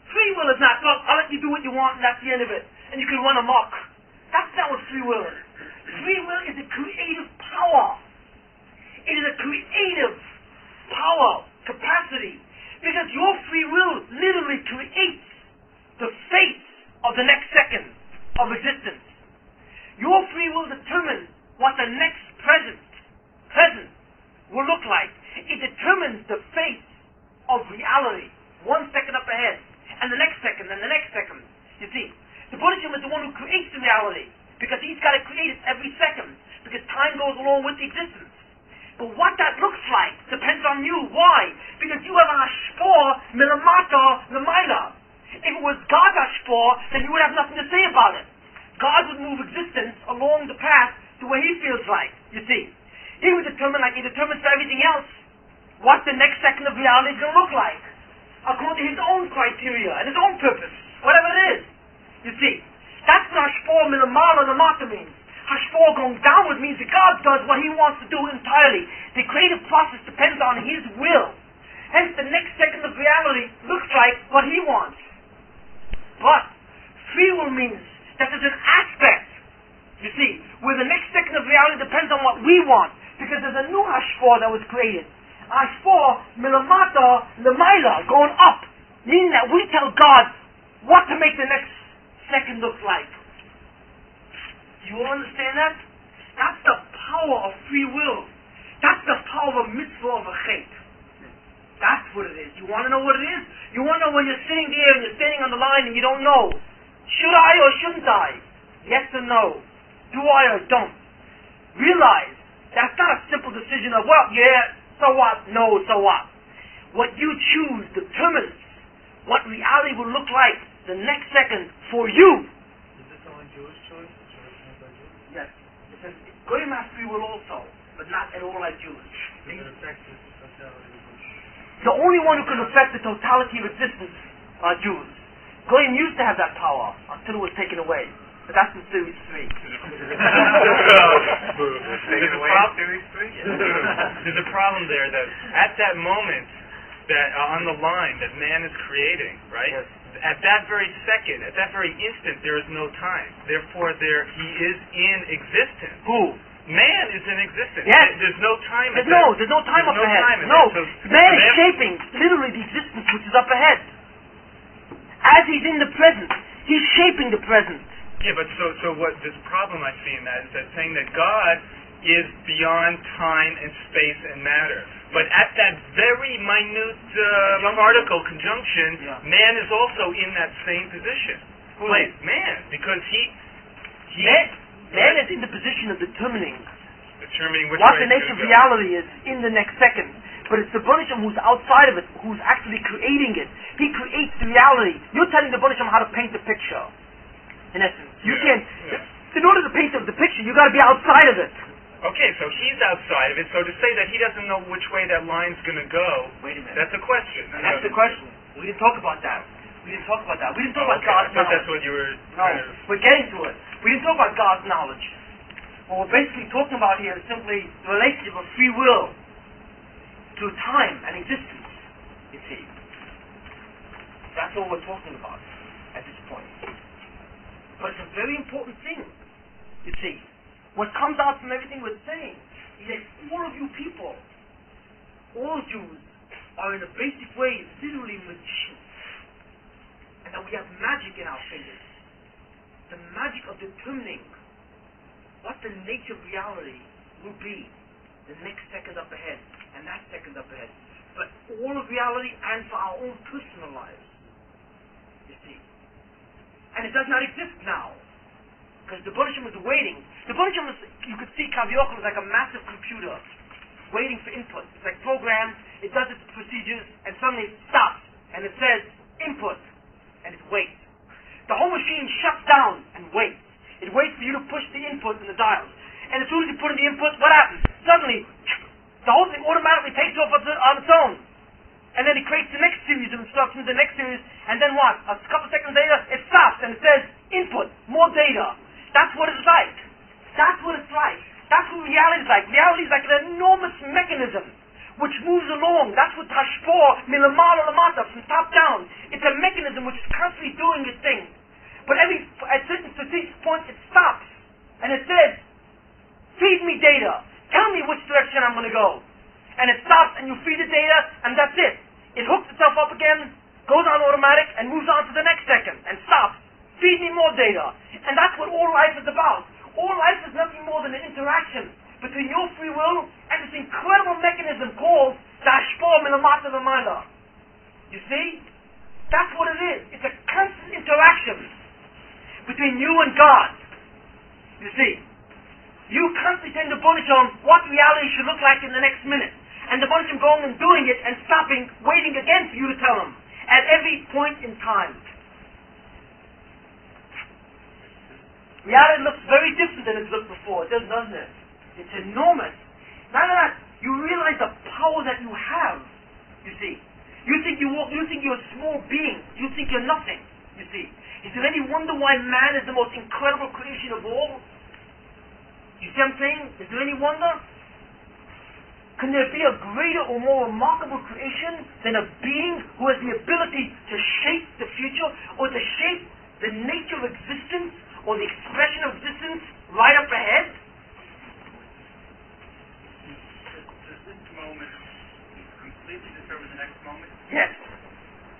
Free will is not, look, I'll let you do what you want and that's the end of it, and you can run amok. That's not what free will is. Free will is a creative power. It is a creative power, capacity, because your free will literally creates the face of the next second of existence. Your free will determines what the next present will look like. It determines the face of reality, 1 second up ahead, and the next second, and the next second. You see, the Buddhism is the one who creates the reality, because he's got to create it every second, because time goes along with the existence. But what that looks like depends on you. Why? Because you have a hashpor milamata lamaila. If it was God's hashpor, then you would have nothing to say about it. God would move existence along the path to where He feels like, you see. He would determine, like He determines for everything else, what the next second of reality is going to look like, according to His own criteria and His own purpose, whatever it is. You see, that's what hashpor milamala lamata means. Hashpor going downward means that God does what He wants to do entirely. The creative process depends on His will. Hence, the next second of reality looks like what He wants. But free will means that there's an aspect, you see, where the next second of reality depends on what we want, because there's a new hashpor that was created. Hashpor milamata lemaila, going up, meaning that we tell God what to make the next second look like. Do you all understand that? That's the power of free will. That's the power of a mitzvah of a chet. That's what it is. You want to know what it is? You want to know when you're sitting there and you're standing on the line and you don't know, should I or shouldn't I? Yes or no? Do I or don't? Realize that's not a simple decision of, well, yeah, so what? No, so what? What you choose determines what reality will look like the next second for you. Is this only Jewish choice? The choice made by Jews? Yes. It says, Goyim have free will also, but not at all like Jews. Does it affect the totality of the The only one who can affect the totality of existence are Jews. Goyim used to have that power until it was taken away. But that's in Series 3. There's a problem there that at that moment, that on the line that man is creating, right? Yes. At that very second, at that very instant, there is no time. Therefore, he is in existence. Who? Man is in existence. Yes. There's no time. There's no time up ahead. No. Man is shaping literally the existence which is up ahead. As he's in the present, he's shaping the present. Yeah, but so what this problem I see in that is that saying that God is beyond time and space and matter. But at that very minute particle conjunction, man is also in that same position. Who is? Man, because he man is in the position of determining which what way the nature of it's gonna go. reality is in the next second. But it's the Banisham who's outside of it, who's actually creating it. He creates the reality. You're telling the Banisham how to paint the picture. In essence, you can't. In order to paint the picture, you got to be outside of it. Okay, so he's outside of it. So to say that he doesn't know which way that line's going to go, Wait a minute. that's a question. That's the question. We didn't talk about that. We didn't talk about that. We didn't talk about Okay, God's I thought knowledge. that's what you were. No, we're getting to it. We didn't talk about God's knowledge. What we're basically talking about here is simply the relationship of free will to time and existence, you see. That's all we're talking about at this point. But it's a very important thing, you see. What comes out from everything we're saying is that all of you people, all Jews, are in a basic way literally magicians. And that we have magic in our fingers. The magic of determining what the nature of reality will be the next second up ahead and that second up ahead. But all of reality and for our own personal lives. You see. And it does not exist now. Because the Buddhism is waiting. The Buddhism is, you could see Kaviochel is like a massive computer waiting for input. It's like programmed, it does its procedures, and suddenly it stops, and it says input, and it waits. The whole machine shuts down and waits. It waits for you to push the input in the dials. And as soon as you put in the input, what happens? Suddenly, the whole thing automatically takes off on its own. And then it creates the next series of instructions, the next series, and then what? A couple seconds later, it stops and it says input, more data. That's what it's like. That's what it's like. That's what reality is like. Reality is like an enormous mechanism which moves along. That's what Hashpor, Milamala Lamata, from top down. It's a mechanism which is constantly doing its thing. But at certain strategic point, it stops. And it says, feed me data. Tell me which direction I'm going to go. And it stops, and you feed the data, and that's it. It hooks itself up again, goes on automatic, and moves on to the next second, and stops. Feed me more data. And that's what all life is about. All life is nothing more than an interaction between your free will and this incredible mechanism called the Hashpor Milamata Lamala. You see? That's what it is. It's a constant interaction between you and God. You see? You constantly tend to bullish on what reality should look like in the next minute. And the bunch of going and doing it and stopping, waiting again for you to tell them at every point in time. Reality looks very different than it's looked before, doesn't it? It's enormous. Not only that, you realize the power that you have, you see. You think you're a small being. You think you're nothing, you see. Is there any wonder why man is the most incredible creation of all? You see what I'm saying? Is there any wonder? Can there be a greater or more remarkable creation than a being who has the ability to shape the future or to shape the nature of existence or the expression of existence right up ahead? Does this moment completely determine the next moment? Yes.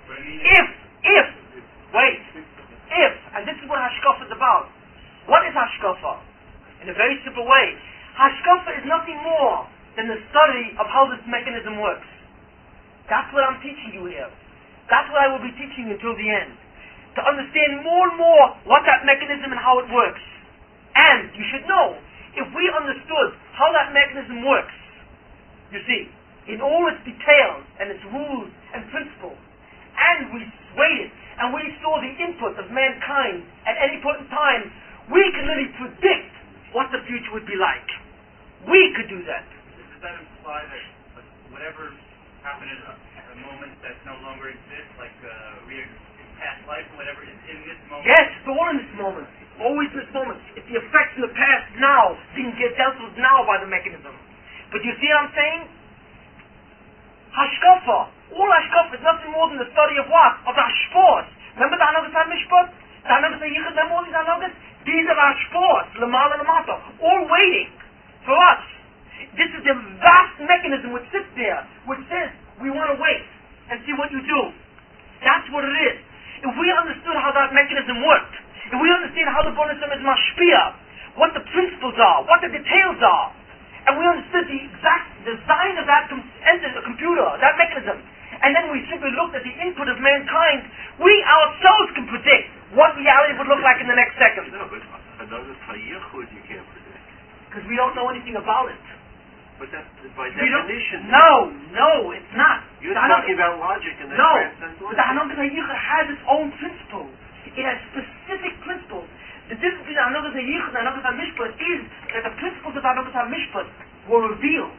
But I mean, If, and this is what Hashkafa is about. What is Hashkafa? In a very simple way, Hashkafa is nothing more than the study of how this mechanism works. That's what I'm teaching you here. That's what I will be teaching you until the end. To understand more and more what that mechanism and how it works. And you should know, if we understood how that mechanism works, you see, in all its details and its rules and principles, and we waited and we saw the input of mankind at any point in time, we could literally predict what the future would be like. We could do that. does that imply that whatever happened in a moment that no longer exists, like past life, whatever is in this moment? Yes, it's all in this moment. Always in this moment. It's the effects in the past now being dealt with now by the mechanism. But you see what I'm saying? Hashkafa. All Hashkafa is nothing more than the study of what? Of the Hashpors. Remember the Hanogas HaMishpat? The Hanogas HaYichud, remember all these Hanogas? These are the Hashpors, Lamala Lamata, all waiting for us. This is the vast mechanism which sits there, which says, we want to wait and see what you do. That's what it is. If we understood how that mechanism worked, if we understand how the Bonism is mashpia, what the principles are, what the details are, and we understood the exact design of that computer, that mechanism, and then we simply looked at the input of mankind, we ourselves can predict what reality would look like in the next second. No, but another Tayyachud you can't predict. Because we don't know anything about it. But that's by definition. No, it's not. You're talking about logic and that transcends logic. The Hanogas HaYichud has its own principles. It has specific principles. The difference between the Hanogas HaYichud and the Hanogas HaMishpat is that the principles of the Hanogas HaMishpat were revealed,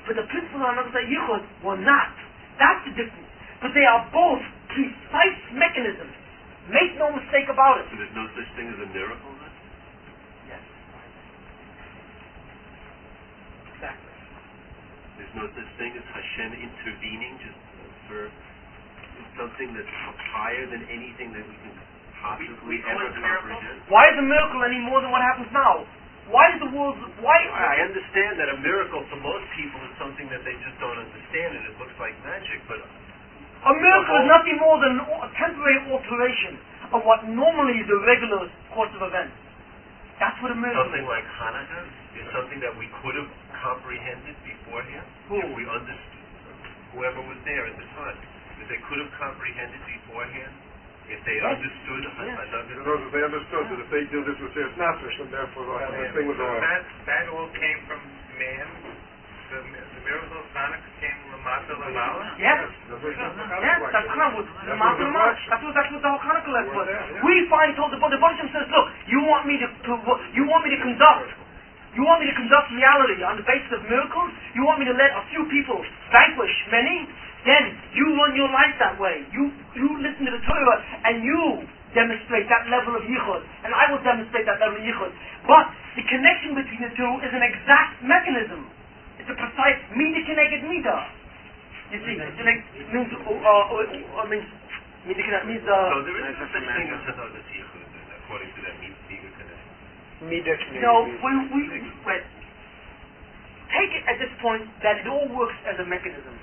but the principles of the Hanogas HaYichud were not. That's the difference. But they are both precise mechanisms. Make no mistake about it. So there's no such thing as a miracle then? Yes. Exactly. There's no such thing as Hashem intervening just for something that's higher than anything that we can possibly ever comprehend? Why is a miracle any more than what happens now? Why is the world... I understand that a miracle to most people is something that they just don't understand and it looks like magic, but... A miracle is nothing more than a temporary alteration of what normally is the regular course of events. That's what a miracle Something is. like Hanukkah is something that we could have comprehended beforehand. Who? If we understood, whoever was there at the time, that they could have comprehended beforehand. If they understood In other words, they understood that if they do this with their nafesh, and therefore they'll have this thing with the oil. That all came from man. The miracle Yes. Yes, that's Chanukah. That's what the whole Chanukah lesson was. We finally told the Rebbe Shem says, look, you want me to conduct reality on the basis of miracles? You want me to let a few people vanquish many? Then you run your life that way. You listen to the Torah and you demonstrate that level of yichud, and I will demonstrate that level of yichud. But the connection between the two is an exact mechanism. It's a precise mida connected mida. You see, it means mida connected means So there is such a thing as another yichud, according to that mida connected. Mida connected. No, wait. Take it at this point that it all works as a mechanism.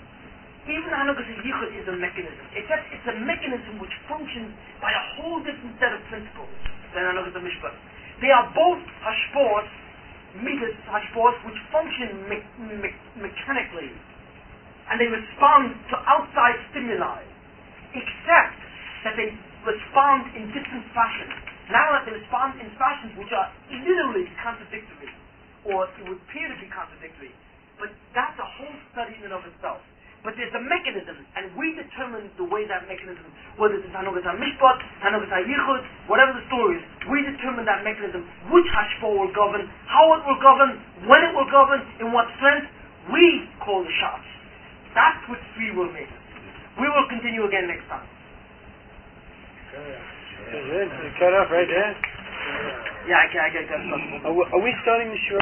Even Hanukkah's yichud is a mechanism. It's a mechanism which functions by a whole different set of principles than Hanukkah's mishpat. They are both hashpos, midas hashpos, which function mechanically, and they respond to outside stimuli, except that they respond in different fashions. Now that they respond in fashions which are literally contradictory, or it would appear to be contradictory, but that's a whole study in and of itself. But there's a mechanism, and we determine the way that mechanism, whether it's Hanukkah's HaMishpat, Hanukkah's HaYichud, whatever the story is, we determine that mechanism, which hashpah will govern, how it will govern, when it will govern, in what strength. We call the shots. That's what free will means. We will continue again next time. Cut off right there. Yeah, I get that. Are we starting the show?